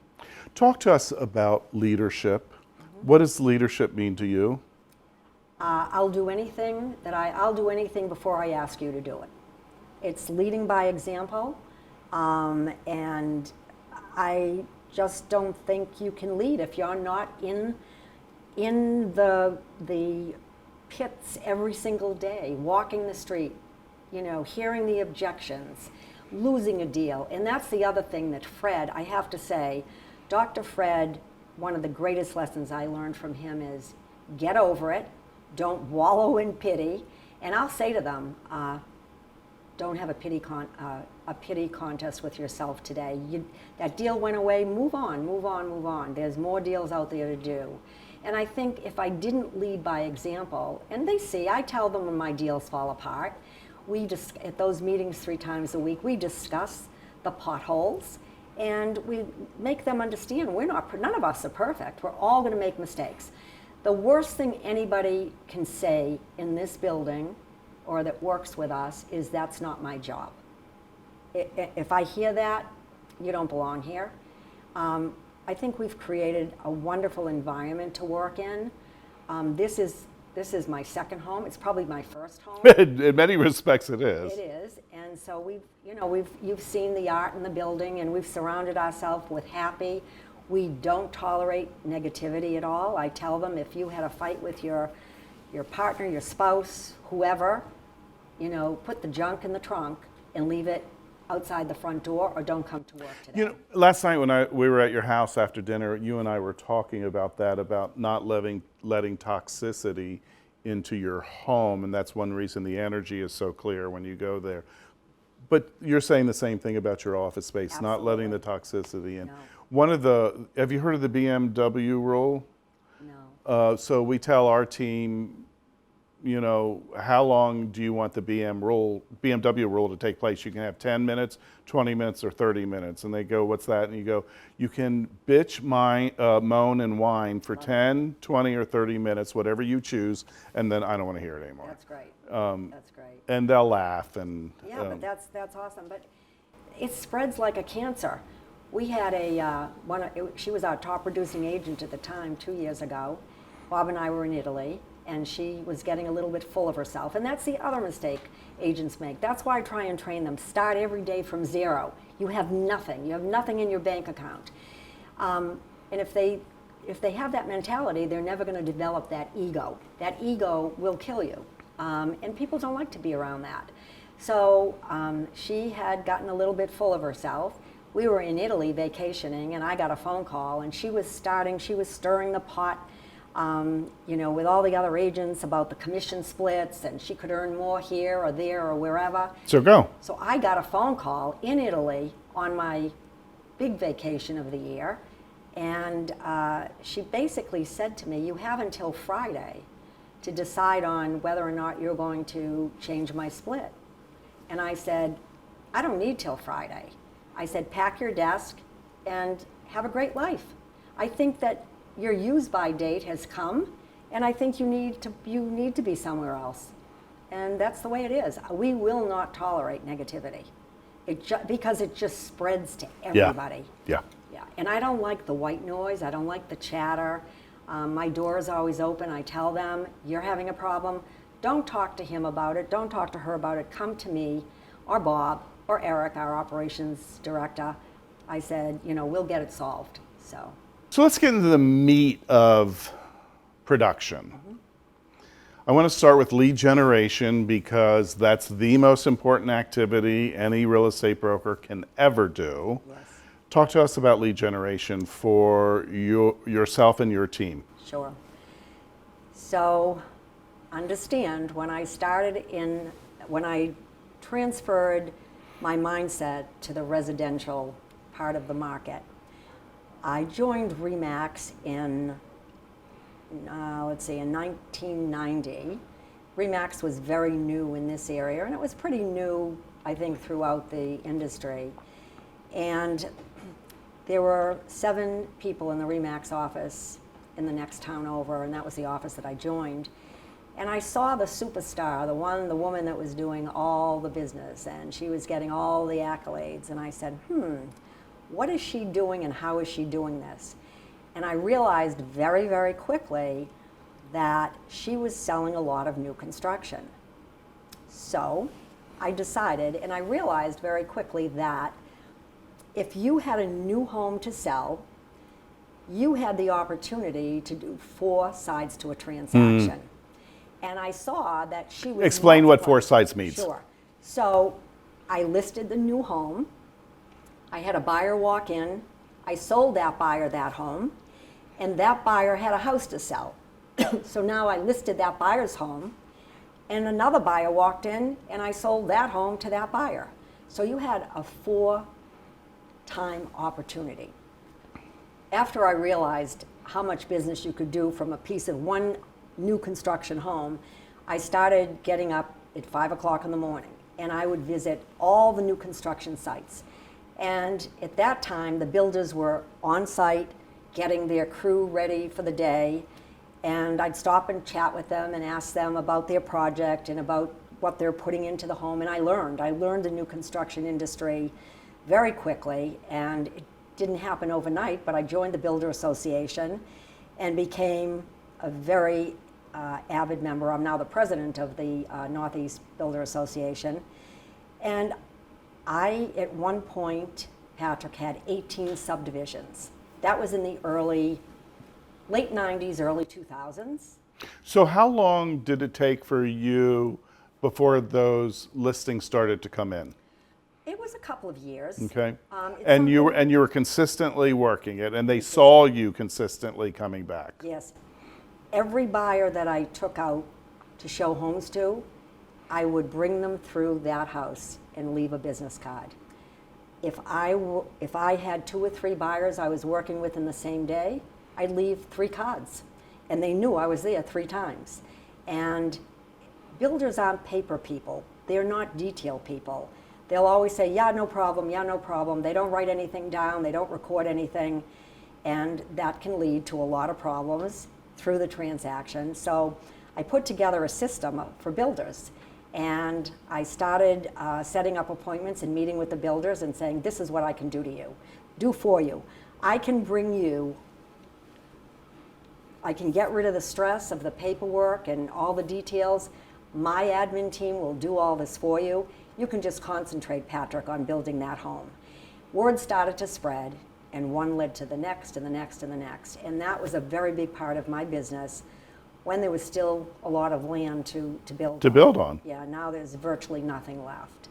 Talk to us about leadership. Mm-hmm. What does leadership mean to you? I'll do anything before I ask you to do it. It's leading by example, and I just don't think you can lead if you're not in the pits every single day, walking the street, hearing the objections, losing a deal. And that's the other thing that Fred, I have to say, Dr. Fred, one of the greatest lessons I learned from him is get over it, don't wallow in pity. And I'll say to them, don't have a pity contest with yourself today. That deal went away, move on, move on, move on. There's more deals out there to do. And I think if I didn't lead by example, and they see, I tell them when my deals fall apart, at those meetings 3 times a week, we discuss the potholes, and we make them understand none of us are perfect. We're all going to make mistakes. The worst thing anybody can say in this building or that works with us is that's not my job. If I hear that, you don't belong here. I think we've created a wonderful environment to work in. This is my second home. It's probably my first home. In many respects, it is. It is, and so you've seen the art in the building, and we've surrounded ourselves with happy. We don't tolerate negativity at all. I tell them if you had a fight with your partner, your spouse, whoever, put the junk in the trunk and leave it outside the front door, or don't come to work today. Last night when we were at your house after dinner, you and I were talking about that, about not letting toxicity into your home, and that's one reason the energy is so clear when you go there. But you're saying the same thing about your office space, not letting the toxicity in. No. Have you heard of the BMW rule? No. So we tell our team, how long do you want the BMW rule to take place? You can have 10 minutes, 20 minutes, or 30 minutes. And they go, what's that? And you go, you can bitch, moan, and whine for 10, 20, or 30 minutes, whatever you choose, and then I don't want to hear it anymore. That's great. That's great. And they'll laugh. And yeah, but that's awesome. But it spreads like a cancer. We had she was our top producing agent at the time 2 years ago. Bob and I were in Italy, and she was getting a little bit full of herself. And that's the other mistake agents make. That's why I try and train them. Start every day from zero. You have nothing. You have nothing in your bank account. And if they have that mentality, they're never going to develop that ego. That ego will kill you. And people don't like to be around that. So she had gotten a little bit full of herself. We were in Italy vacationing, and I got a phone call, and she was stirring the pot, with all the other agents about the commission splits, and she could earn more here or there or wherever. So go. So I got a phone call in Italy on my big vacation of the year, and she basically said to me, you have until Friday to decide on whether or not you're going to change my split. And I said, I don't need till Friday. I said, pack your desk and have a great life. I think that your use-by date has come, and I think you need to be somewhere else. And that's the way it is. We will not tolerate negativity, because it just spreads to everybody. Yeah. And I don't like the white noise. I don't like the chatter. My door is always open. I tell them, you're having a problem. Don't talk to him about it. Don't talk to her about it. Come to me, or Bob, or Eric, our operations director. I said, we'll get it solved. So let's get into the meat of production. Mm-hmm. I want to start with lead generation, because that's the most important activity any real estate broker can ever do. Yes. Talk to us about lead generation for yourself and your team. Sure. So understand, when I transferred my mindset to the residential part of the market, I joined RE/MAX in 1990. RE/MAX was very new in this area, and it was pretty new, I think, throughout the industry. And there were 7 people in the RE/MAX office in the next town over, and that was the office that I joined. And I saw the superstar, the woman that was doing all the business, and she was getting all the accolades. And I said, what is she doing, and how is she doing this? And I realized very, very quickly that she was selling a lot of new construction. So I decided, and I realized very quickly, that if you had a new home to sell, you had the opportunity to do 4 sides to a transaction. And I saw that she was... Explain what 4 sides means. Sure. So I listed the new home. I had a buyer walk in. I sold that buyer that home. And that buyer had a house to sell. So now I listed that buyer's home, and another buyer walked in, and I sold that home to that buyer. So you had a 4-time opportunity. After I realized how much business you could do from a piece of one new construction home, I started getting up at 5 o'clock in the morning, and I would visit all the new construction sites. And at that time, the builders were on site, getting their crew ready for the day, and I'd stop and chat with them and ask them about their project and about what they're putting into the home. And I learned the new construction industry very quickly, and it didn't happen overnight, but I joined the Builder Association and became a very avid member. I'm now the president of the Northeast Builder Association. And I, at one point, Patrick, had 18 subdivisions. That was in the late 90s, early 2000s. So how long did it take for you before those listings started to come in? It was a couple of years. Okay. It's And you something- were consistently working it, and they saw you consistently coming back. Yes. Every buyer that I took out to show homes to, I would bring them through that house and leave a business card. If I had 2 or 3 buyers I was working with in the same day, I'd leave 3 cards. And they knew I was there 3 times. And builders aren't paper people. They're not detail people. They'll always say, yeah, no problem, yeah, no problem. They don't write anything down, they don't record anything. And that can lead to a lot of problems through the transaction. So I put together a system for builders. And I started setting up appointments and meeting with the builders and saying, this is what I can do for you. I can get rid of the stress of the paperwork and all the details. My admin team will do all this for you. You can just concentrate, Patrick, on building that home. Word started to spread, and one led to the next and the next and the next. And that was a very big part of my business when there was still a lot of land to build To build on. Yeah, now there's virtually nothing left.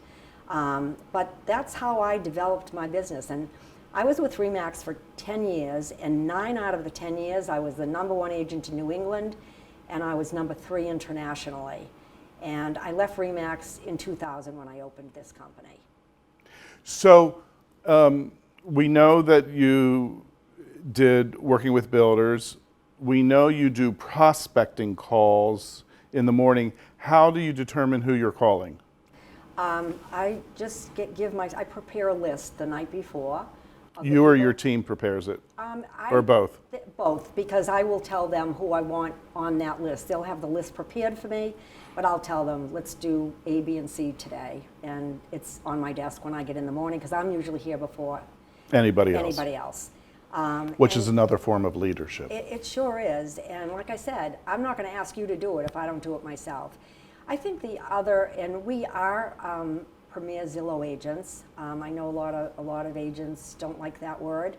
But that's how I developed my business. And I was with RE/MAX for 10 years, and 9 out of the 10 years I was the #1 agent in New England, and I was #3 internationally. And I left RE/MAX in 2000 when I opened this company. So we know that you did working with builders. We know you do prospecting calls in the morning. How do you determine who you're calling? I just I prepare a list the night before. of the You or people. your team prepares it? I- Or both? Both, because I will tell them who I want on that list. They'll have the list prepared for me, but I'll tell them, let's do A, B, and C today. And it's on my desk when I get in the morning, because I'm usually here before Anybody else? anybody else. Which is another form of leadership. It sure is, and like I said, I'm not going to ask you to do it if I don't do it myself. I think the other, and we are premier Zillow agents. I know a lot of agents don't like that word,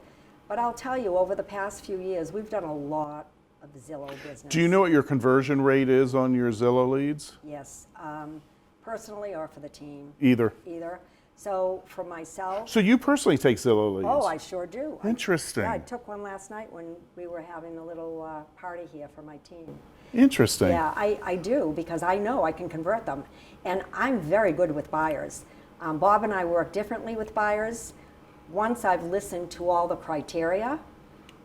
but I'll tell you, over the past few years, we've done a lot of Zillow business. Do you know what your conversion rate is on your Zillow leads? Yes, personally or for the team, Either. either. So for myself, So you personally take Zillow leads? oh, I sure do. Interesting. I took one last night when we were having a little party here for my team. Interesting. Yeah, I do, because I know I can convert them. And I'm very good with buyers. Bob and I work differently with buyers. Once I've listened to all the criteria,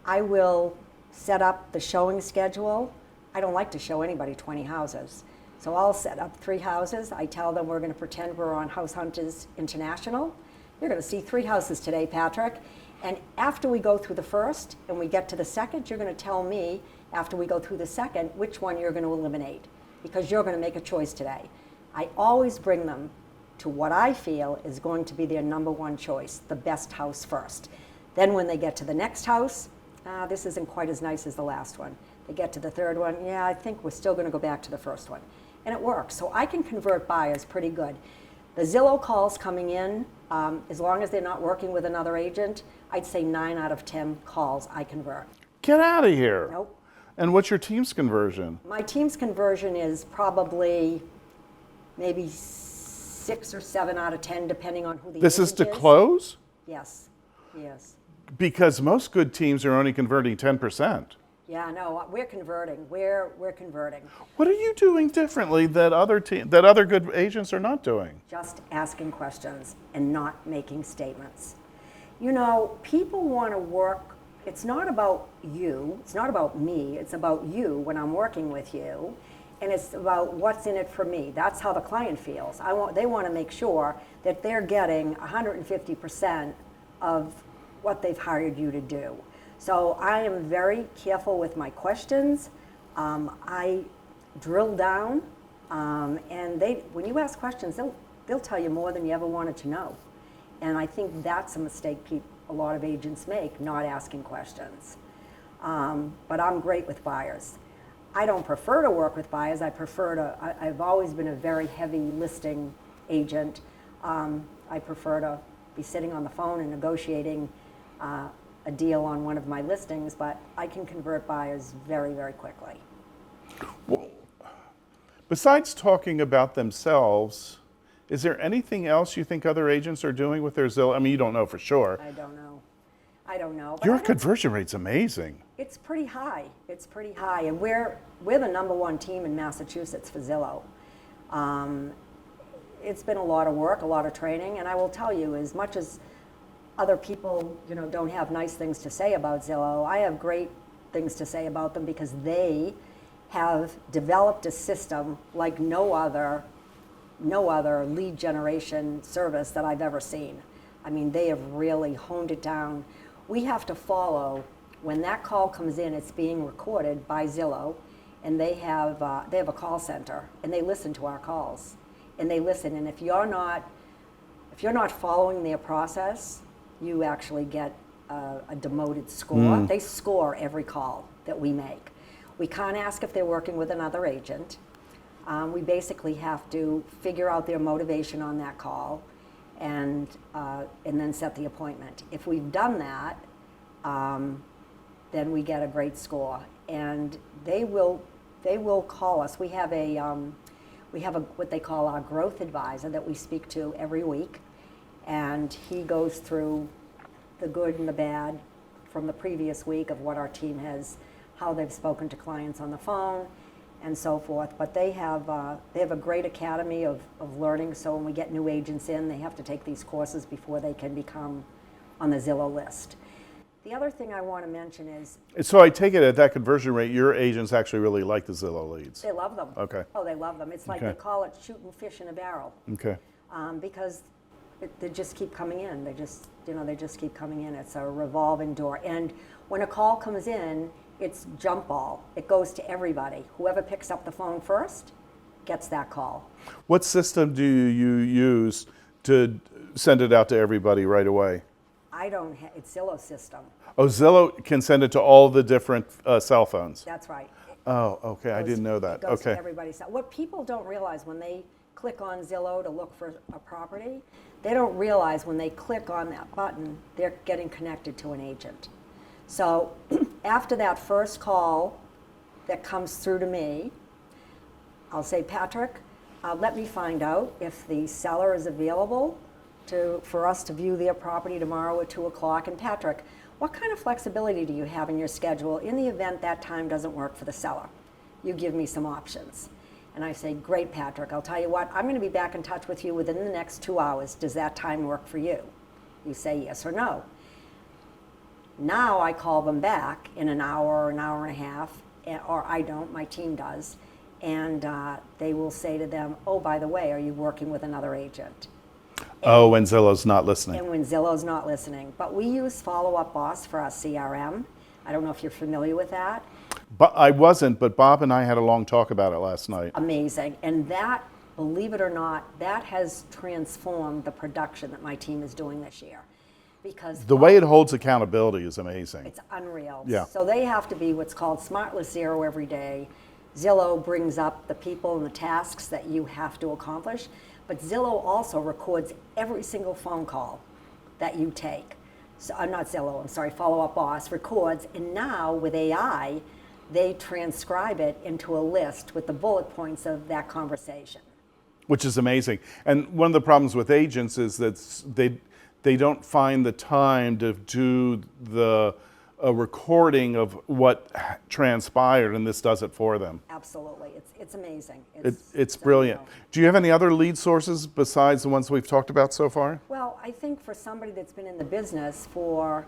I will set up the showing schedule. I don't like to show anybody 20 houses. So I'll set up 3 houses. I tell them we're going to pretend we're on House Hunters International. You're going to see 3 houses today, Patrick. And after we go through the first and we get to the second, you're going to tell me, after we go through the second, which one you're going to eliminate, because you're going to make a choice today. I always bring them to what I feel is going to be their #1 choice, the best house first. Then when they get to the next house, this isn't quite as nice as the last one. They get to the third one, yeah, I think we're still going to go back to the first one. And it works. So I can convert buyers pretty good. The Zillow calls coming in, as long as they're not working with another agent, I'd say 9 out of 10 calls I convert. Get out of here. Nope. And what's your team's conversion? My team's conversion is probably maybe 6 or 7 out of 10, depending on who the This is agent to close? Yes, yes. Because most good teams are only converting 10%. Yeah, no, we're converting. We're converting. What are you doing differently that other good agents are not doing? Just asking questions and not making statements. You know, people want to work. It's not about you. It's not about me. It's about you when I'm working with you. And it's about what's in it for me. That's how the client feels. They want to make sure that they're getting 150% of what they've hired you to do. So I am very careful with my questions. I drill down, and when you ask questions, they'll tell you more than you ever wanted to know. And I think that's a mistake a lot of agents make, not asking questions. But I'm great with buyers. I don't prefer to work with buyers. I've always been a very heavy listing agent. I prefer to be sitting on the phone and negotiating a deal on one of my listings, but I can convert buyers very, very quickly. Well, besides talking about themselves, is there anything else you think other agents are doing with their Zillow? I mean, you don't know for sure. I don't know. But Your conversion rate's amazing. It's pretty high. It's pretty high, and we're the #1 team in Massachusetts for Zillow. It's been a lot of work, a lot of training, and I will tell you, as much as other people, don't have nice things to say about Zillow, I have great things to say about them because they have developed a system like no other lead generation service that I've ever seen. I mean, they have really honed it down. We have to follow, when that call comes in, it's being recorded by Zillow, and they have a call center, and they listen to our calls, and they listen. And if you're not following their process, you actually get a demoted score. They score every call that we make. We can't ask if they're working with another agent. We basically have to figure out their motivation on that call, and then set the appointment. If we've done that, then we get a great score, and they will call us. We have what they call our growth advisor that we speak to every week, and he goes through the good and the bad from the previous week of what our team has, how they've spoken to clients on the phone, and so forth. But they have a great academy of learning, so when we get new agents in, they have to take these courses before they can become on the Zillow list. The other thing I want to mention is... So I take it at that conversion rate, your agents actually really like the Zillow leads. They love them. Okay. Oh, they love them. It's like they call it shooting fish in a barrel. Okay. Because they just keep coming in. They just keep coming in. It's a revolving door. And when a call comes in, it's jump ball. It goes to everybody. Whoever picks up the phone first gets that call. What system do you use to send it out to everybody right away? It's Zillow's system. Oh, Zillow can send it to all the different cell phones. That's right. Oh, okay. I didn't know that. It goes Okay. to everybody's. What people don't realize when they click on Zillow to look for a property, they don't realize when they click on that button, they're getting connected to an agent. So after that first call that comes through to me, I'll say, Patrick, let me find out if the seller is available for us to view their property tomorrow at 2 o'clock. And Patrick, what kind of flexibility do you have in your schedule in the event that time doesn't work for the seller? You give me some options. And I say, great, Patrick, I'll tell you what, I'm going to be back in touch with you within the next 2 hours. Does that time work for you? You say yes or no. Now I call them back in an hour or an hour and a half, or I don't, my team does, and they will say to them, oh, by the way, are you working with another agent? Oh, when Zillow's not listening. And when Zillow's not listening. But we use Follow Up Boss for our CRM. I don't know if you're familiar with that. But I wasn't, but Bob and I had a long talk about it last night. Amazing. And that, believe it or not, that has transformed the production that my team is doing this year. Because The way it holds accountability is amazing. it's unreal. Yeah. So they have to be what's called Smartless Zero every day. Zillow brings up the people and the tasks that you have to accomplish, but Zillow also records every single phone call that you take. So, not Zillow, I'm sorry, Follow Up Boss records, and now with AI, they transcribe it into a list with the bullet points of that conversation. Which is amazing. And one of the problems with agents is that they don't find the time to do the a recording of what transpired, and this does it for them. Absolutely. It's amazing. It's brilliant. unreal. Do you have any other lead sources besides the ones we've talked about so far? Well, I think for somebody that's been in the business for,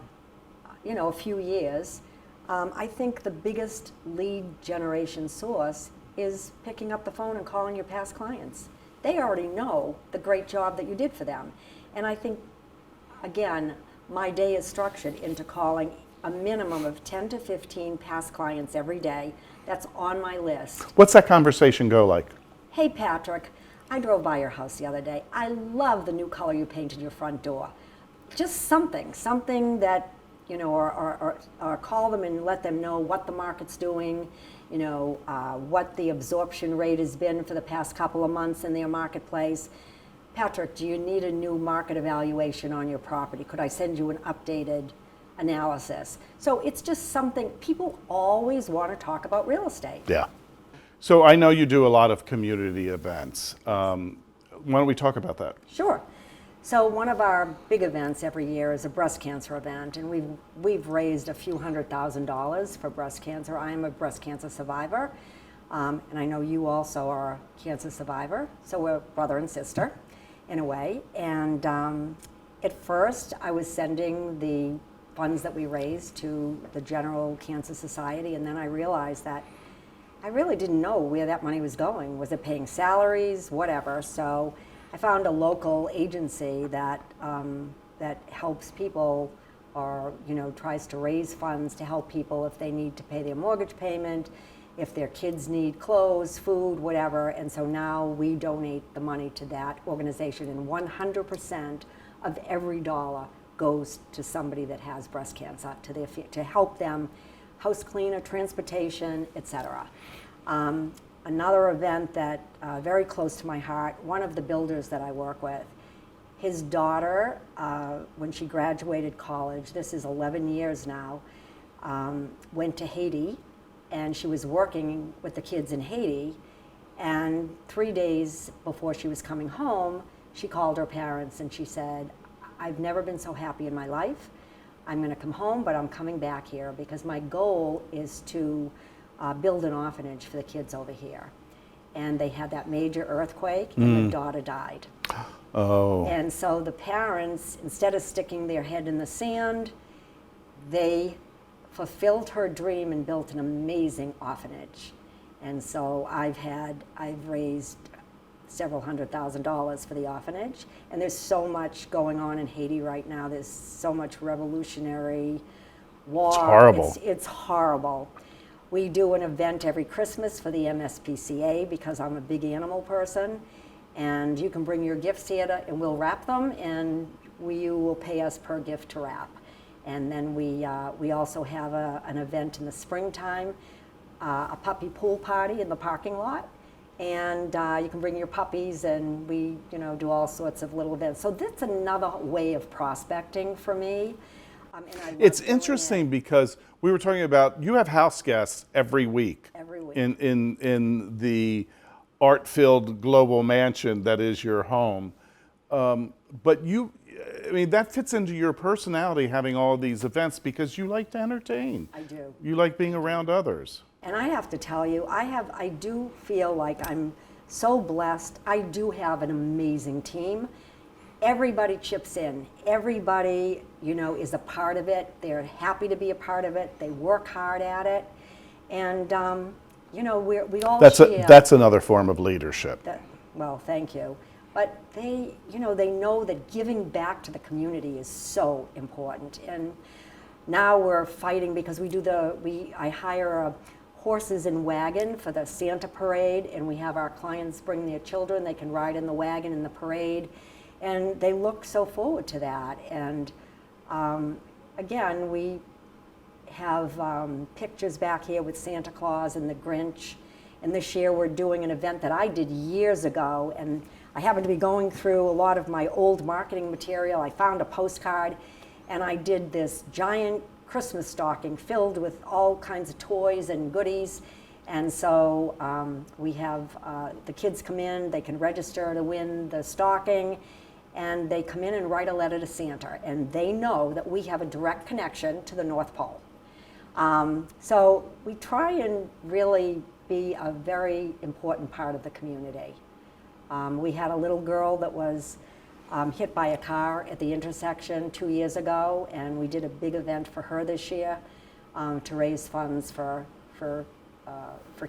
a few years, I think the biggest lead generation source is picking up the phone and calling your past clients. They already know the great job that you did for them. And I think, again, my day is structured into calling a minimum of 10 to 15 past clients every day. That's on my list. What's that conversation go like? Hey, Patrick, I drove by your house the other day. I love the new color you painted your front door. Just something that, or call them and let them know what the market's doing, what the absorption rate has been for the past couple of months in their marketplace. Patrick, do you need a new market evaluation on your property? Could I send you an updated analysis? So it's just something, people always want to talk about real estate. Yeah. So I know you do a lot of community events. Why don't we talk about that? Sure. So one of our big events every year is a breast cancer event, and we've raised a few $100,000 for breast cancer. I am a breast cancer survivor, and I know you also are a cancer survivor, so we're brother and sister in a way. And at first, I was sending the funds that we raised to the General Cancer Society, and then I realized that I really didn't know where that money was going. Was it paying salaries, whatever? So I found a local agency that helps people, or tries to raise funds to help people if they need to pay their mortgage payment, if their kids need clothes, food, whatever. And so now we donate the money to that organization, and 100% of every dollar goes to somebody that has breast cancer, to help them house cleaner, transportation, etc. Another event that very close to my heart, one of the builders that I work with, his daughter, when she graduated college, this is 11 years now, went to Haiti, and she was working with the kids in Haiti, and 3 days before she was coming home, she called her parents and she said, I've never been so happy in my life. I'm going to come home, but I'm coming back here because my goal is to build an orphanage for the kids over here. And they had that major earthquake, and the daughter died. Oh. And so the parents, instead of sticking their head in the sand, they fulfilled her dream and built an amazing orphanage. And so I've raised several $100,000 for the orphanage. And there's so much going on in Haiti right now. There's so much revolutionary war. It's horrible. It's horrible. We do an event every Christmas for the MSPCA because I'm a big animal person. And you can bring your gifts here and we'll wrap them, and you will pay us per gift to wrap. And then we also have an event in the springtime, a puppy pool party in the parking lot. And you can bring your puppies, and we do all sorts of little events. So that's another way of prospecting for me. And I love It's doing interesting it. because we were talking about, you have house guests every week. Every week. In the art-filled global mansion that is your home. But that fits into your personality, having all of these events, because you like to entertain. I do. You like being around others. And I have to tell you, I do feel like I'm so blessed. I do have an amazing team. Everybody chips in. Everybody, is a part of it. They're happy to be a part of it. They work hard at it. And, we all share. That's another form of leadership. Well, thank you. But they know that giving back to the community is so important. And now we're fighting because I hire a horses and wagon for the Santa parade, and we have our clients bring their children. They can ride in the wagon in the parade, and they look so forward to that. And again, we have pictures back here with Santa Claus and the Grinch. And this year we're doing an event that I did years ago, and I happened to be going through a lot of my old marketing material. I found a postcard, and I did this giant Christmas stocking filled with all kinds of toys and goodies. And so we have the kids come in, they can register to win the stocking, and they come in and write a letter to Santa. And they know that we have a direct connection to the North Pole. So we try and really be a very important part of the community. We had a little girl that was hit by a car at the intersection 2 years ago, and we did a big event for her this year to raise funds for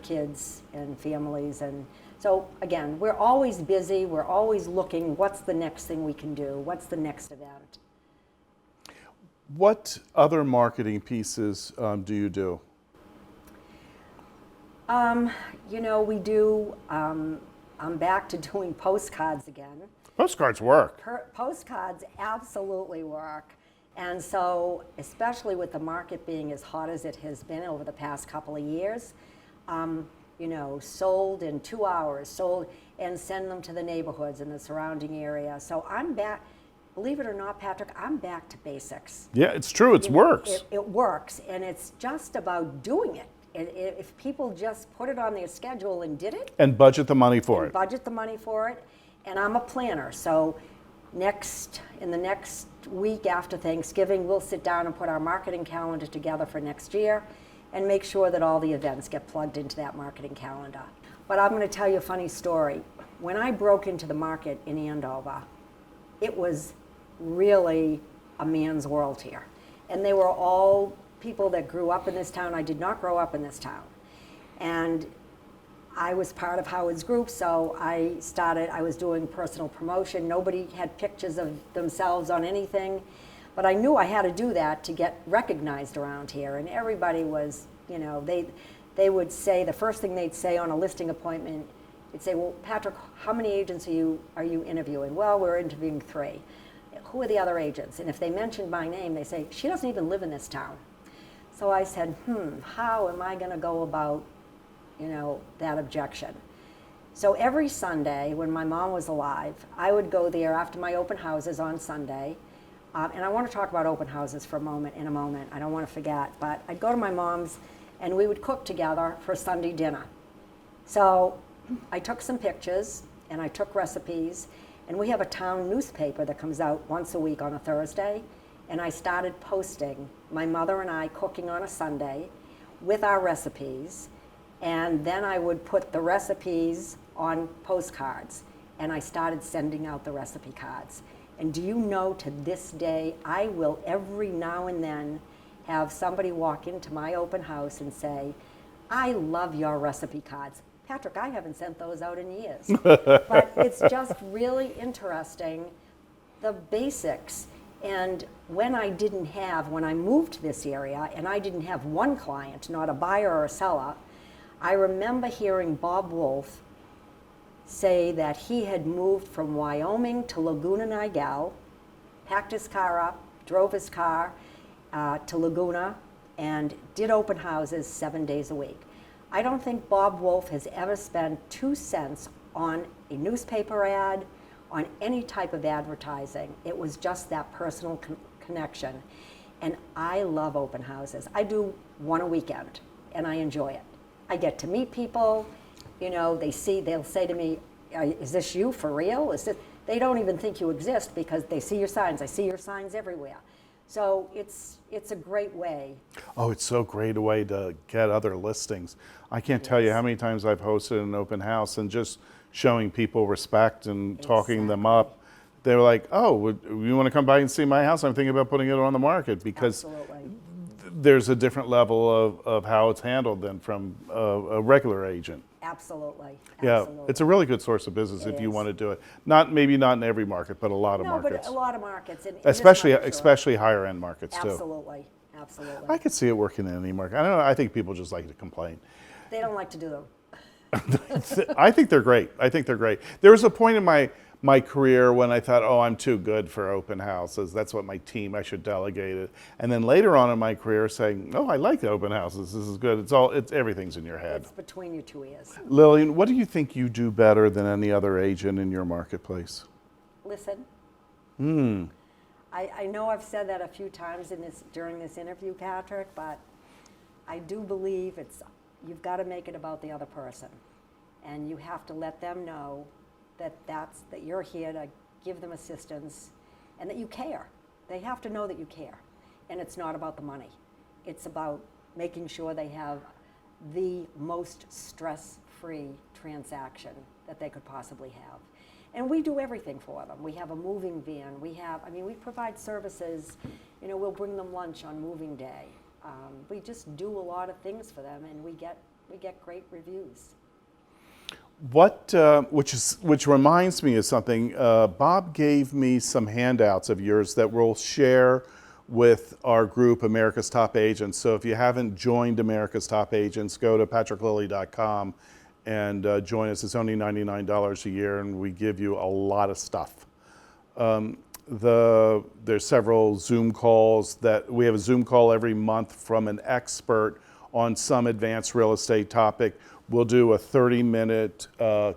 kids and families. And so again, we're always busy. We're always looking, what's the next thing we can do? What's the next event? What other marketing pieces do you do? We do, I'm back to doing postcards again. Postcards work. Postcards absolutely work. And so, especially with the market being as hot as it has been over the past couple of years, sold in 2 hours, sold, and send them to the neighborhoods in the surrounding area. So I'm back, believe it or not, Patrick, I'm back to basics. Yeah, it's true. It works. It works, and it's just about doing it. If people just put it on their schedule and did it. And budget the money for it. Budget the money for it. And I'm a planner, so in the next week after Thanksgiving, we'll sit down and put our marketing calendar together for next year and make sure that all the events get plugged into that marketing calendar. But I'm going to tell you a funny story. When I broke into the market in Andover, it was really a man's world here. And they were all people that grew up in this town. I did not grow up in this town. And I was part of Howard's group, so I was doing personal promotion. Nobody had pictures of themselves on anything, but I knew I had to do that to get recognized around here. And everybody was, they would say, the first thing they'd say on a listing appointment, they'd say, well, Patrick, how many agents are you interviewing? Well, we're interviewing 3. Who are the other agents? And if they mentioned my name, they say, she doesn't even live in this town. So I said, how am I going to go about that objection? So every Sunday when my mom was alive, I would go there after my open houses on Sunday. And I want to talk about open houses in a moment. I don't want to forget. But I'd go to my mom's and we would cook together for Sunday dinner. So I took some pictures and I took recipes. And we have a town newspaper that comes out once a week on a Thursday. And I started posting my mother and I cooking on a Sunday with our recipes. And then I would put the recipes on postcards, and I started sending out the recipe cards. And do you know, to this day, I will every now and then have somebody walk into my open house and say, I love your recipe cards. Patrick, I haven't sent those out in years. But it's just really interesting, the basics. And when I moved to this area, and I didn't have one client, not a buyer or a seller, I remember hearing Bob Wolf say that he had moved from Wyoming to Laguna Niguel, packed his car up, drove his car to Laguna, and did open houses 7 days a week. I don't think Bob Wolf has ever spent 2 cents on a newspaper ad, on any type of advertising. It was just that personal connection. And I love open houses. I do one a weekend, and I enjoy it. I get to meet people, they'll say to me, is this you for real? They don't even think you exist because they see your signs. I see your signs everywhere. So it's a great way. Oh, it's so great a way to get other listings. I can't tell you how many times I've hosted an open house and just showing people respect and talking them up. They were like, oh, you want to come by and see my house? I'm thinking about putting it on the market, because there's a different level of how it's handled than from a regular agent. Absolutely. Yeah, it's a really good source of business if you want to do it. Maybe not in every market, but a lot of markets. But a lot of markets. Especially higher end markets too. Absolutely. I could see it working in any market. I don't know. I think people just like to complain. They don't like to do them. I think they're great. There was a point in my career when I thought, oh, I'm too good for open houses. That's what my team, I should delegate it. And then later on in my career saying, oh, I like open houses. This is good. Everything's in your head. It's between your 2 ears. Lillian, what do you think you do better than any other agent in your marketplace? Listen. I know I've said that a few times during this interview, Patrick, but I do believe you've got to make it about the other person. And you have to let them know that you're here to give them assistance and that you care. They have to know that you care. And it's not about the money. It's about making sure they have the most stress-free transaction that they could possibly have. And we do everything for them. We have a moving van. We provide services. We'll bring them lunch on moving day. We just do a lot of things for them, and we get great reviews. Which reminds me of something. Bob gave me some handouts of yours that we'll share with our group, America's Top Agents. So if you haven't joined America's Top Agents, go to patricklilly.com and join us. It's only $99 a year, and we give you a lot of stuff. There's several Zoom calls that we have a Zoom call every month from an expert on some advanced real estate topic. We'll do a 30-minute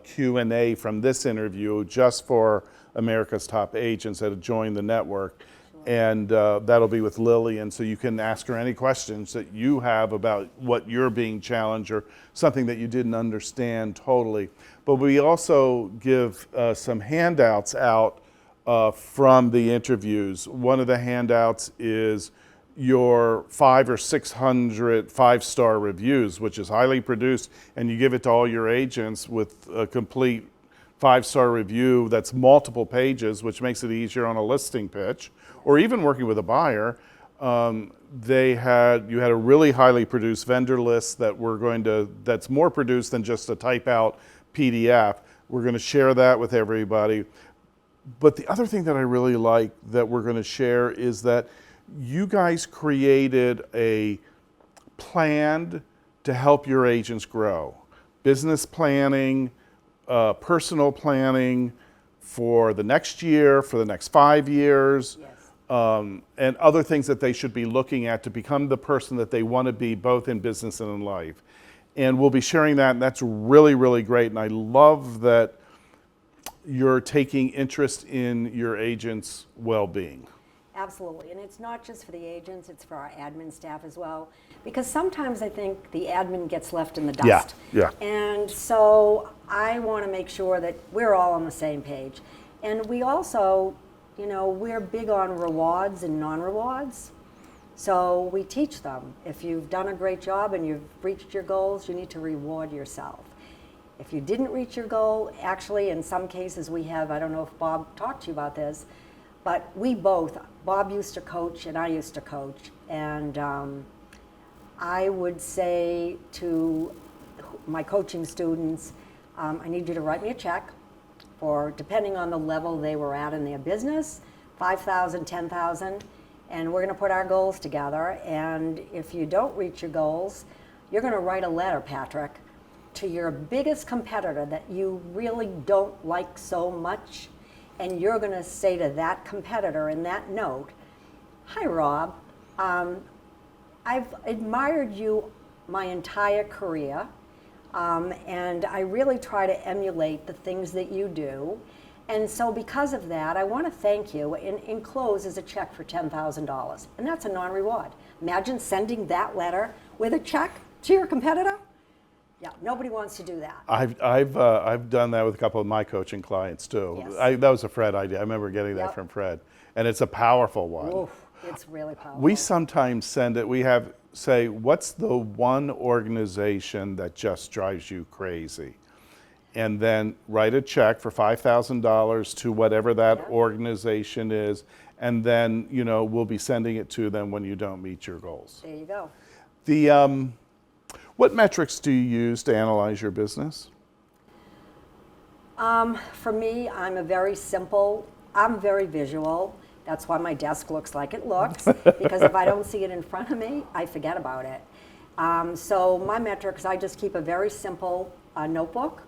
Q&A from this interview just for America's Top Agents that have joined the network. And that'll be with Lillian, so you can ask her any questions that you have about what you're being challenged or something that you didn't understand totally. But we also give some handouts out from the interviews. One of the handouts is your 500 or 600 five-star reviews, which is highly produced, and you give it to all your agents with a complete 5-star review that's multiple pages, which makes it easier on a listing pitch, or even working with a buyer. You had a really highly produced vendor list that's more produced than just a type out PDF. We're going to share that with everybody. But the other thing that I really like that we're going to share is that you guys created a plan to help your agents grow. Business planning, personal planning for the next year, for the next 5 years, Yes. and other things that they should be looking at to become the person that they want to be both in business and in life. And we'll be sharing that, and that's really, really great. And I love that you're taking interest in your agents' well-being. Absolutely, and it's not just for the agents, it's for our admin staff as well. Because sometimes I think the admin gets left in the dust. Yeah. And so I want to make sure that we're all on the same page. And we also, we're big on rewards and non-rewards. So we teach them, if you've done a great job and you've reached your goals, you need to reward yourself. If you didn't reach your goal, actually in some cases we have, I don't know if Bob talked to you about this, but Bob used to coach and I used to coach, and I would say to my coaching students, I need you to write me a check for, depending on the level they were at in their business, $5,000, $10,000, and we're going to put our goals together. And if you don't reach your goals, you're going to write a letter, Patrick, to your biggest competitor that you really don't like so much, and you're going to say to that competitor in that note, "Hi, Rob, I've admired you my entire career, and I really try to emulate the things that you do. And so because of that, I want to thank you, and enclosed is a check for $10,000. And that's a non-reward. Imagine sending that letter with a check to your competitor. Yeah, nobody wants to do that. I've done that with a couple of my coaching clients too. Yes. That was a Fred idea. I remember getting that Yep. from Fred, and it's a powerful one. Oof, it's really powerful. We sometimes send it. We say, what's the one organization that just drives you crazy? And then write a check for $5,000 to whatever that Yeah. organization is, and then we'll be sending it to them when you don't meet your goals. There you go. What metrics do you use to analyze your business? For me, I'm very visual. That's why my desk looks like it looks, because if I don't see it in front of me, I forget about it. So my metrics, I just keep a very simple notebook,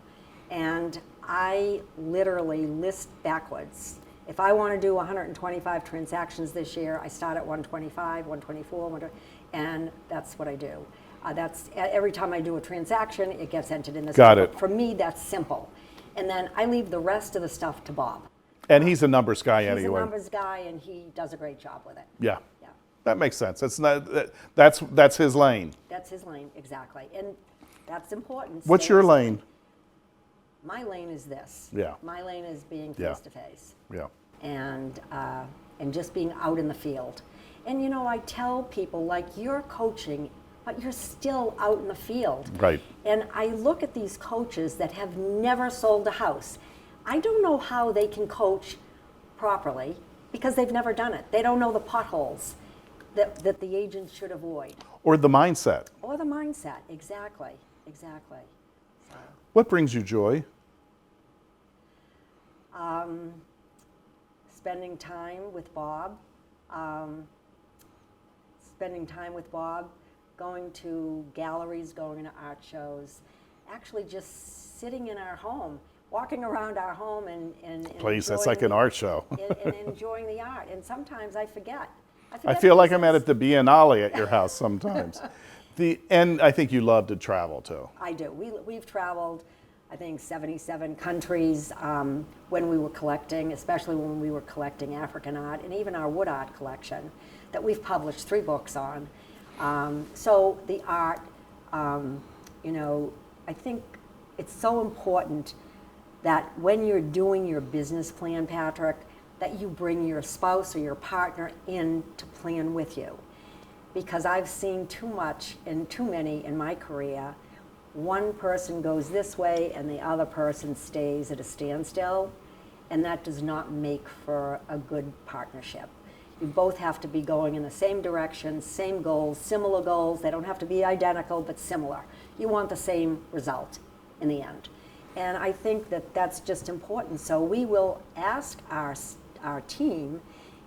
and I literally list backwards. If I want to do 125 transactions this year, I start at 125, 124, and that's what I do. That's every time I do a transaction, it gets entered in this. Got it. For me, that's simple. And then I leave the rest of the stuff to Bob. And he's a numbers guy anyway. He's a numbers guy, and he does a great job with it. Yeah. Yeah. That makes sense. That's his lane. That's his lane, exactly. And that's important. What's Stay your on lane? My lane is this. Yeah. My lane is being Yeah. face to face. Yeah. And just being out in the field. And I tell people, like, your coaching but you're still out in the field. Right. And I look at these coaches that have never sold a house. I don't know how they can coach properly because they've never done it. They don't know the potholes that the agent should avoid. Or the mindset. Or the mindset, exactly. So, What brings you joy? spending time with Bob, going to galleries, going to art shows, actually just sitting in our home, walking around our home and Please, that's enjoying like an art show. and enjoying the art. And sometimes I forget. I feel like I'm at the Biennale at your house sometimes. And I think you love to travel too. I do. We've traveled, I think, 77 countries when we were collecting, especially when we were collecting African art, and even our wood art collection that we've published 3 books on. So the art, I think it's so important that when you're doing your business plan, Patrick, that you bring your spouse or your partner in to plan with you. Because I've seen too much and too many in my career. One person goes this way and the other person stays at a standstill, and that does not make for a good partnership. You both have to be going in the same direction, same goals, similar goals. They don't have to be identical, but similar. You want the same result in the end. And I think that that's just important. So we will ask our team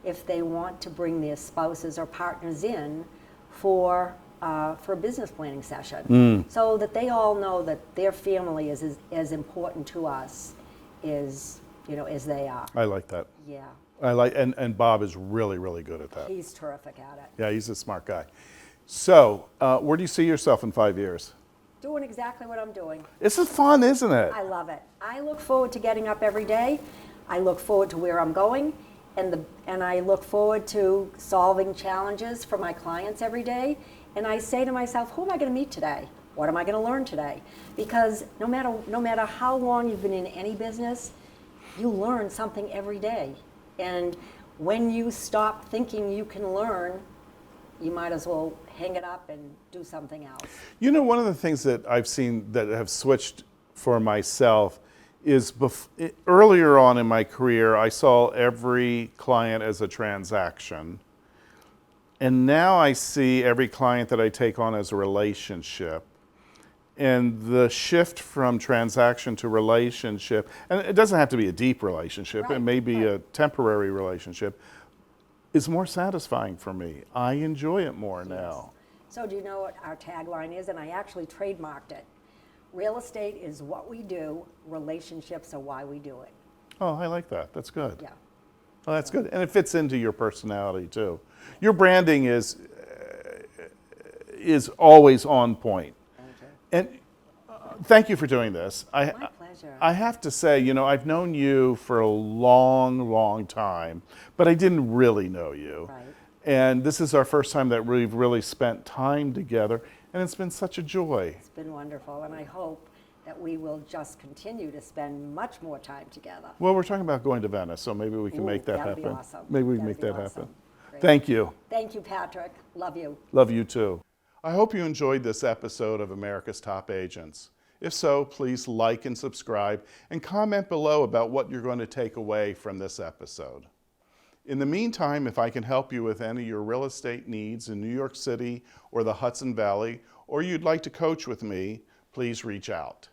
if they want to bring their spouses or partners in for a business planning session, so that they all know that their family is as important to us as they are. I like that. Yeah, And Bob is really, really good at that. he's terrific at it. Yeah, he's a smart guy. So, where do you see yourself in 5 years? Doing exactly what I'm doing. This is fun, isn't it? I love it. I look forward to getting up every day. I look forward to where I'm going, and I look forward to solving challenges for my clients every day. And I say to myself, who am I going to meet today? What am I going to learn today? Because no matter how long you've been in any business, you learn something every day. And when you stop thinking you can learn, you might as well hang it up and do something else. You know, one of the things that I've seen that have switched for myself is earlier on in my career, I saw every client as a transaction. And now I see every client that I take on as a relationship. And the shift from transaction to relationship, and it doesn't have to be a deep relationship, it may be a temporary relationship, is more satisfying for me. I enjoy it more now. So do you know what our tagline is? And I actually trademarked it. Real estate is what we do, relationships are why we do it. Oh, I like that. That's good. Yeah. Oh, that's good. And it fits into your personality too. Your branding is always on point. And thank you for doing this. My pleasure. I have to say, I've known you for a long, long time, but I didn't really know you. Right. And this is our first time that we've really spent time together, and it's been such a joy. It's been wonderful, and I hope that we will just continue to spend much more time together. Well, we're talking about going to Venice, so maybe we can make that that'd be happen. awesome. Maybe we can That'd make be that awesome. happen. Great. Thank you. Thank you, Patrick. Love you. Love you too. I hope you enjoyed this episode of America's Top Agents. If so, please like and subscribe and comment below about what you're going to take away from this episode. In the meantime, if I can help you with any of your real estate needs in New York City or the Hudson Valley, or you'd like to coach with me, please reach out.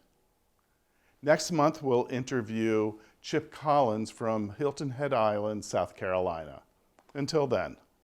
Next month, we'll interview Chip Collins from Hilton Head Island, South Carolina. Until then.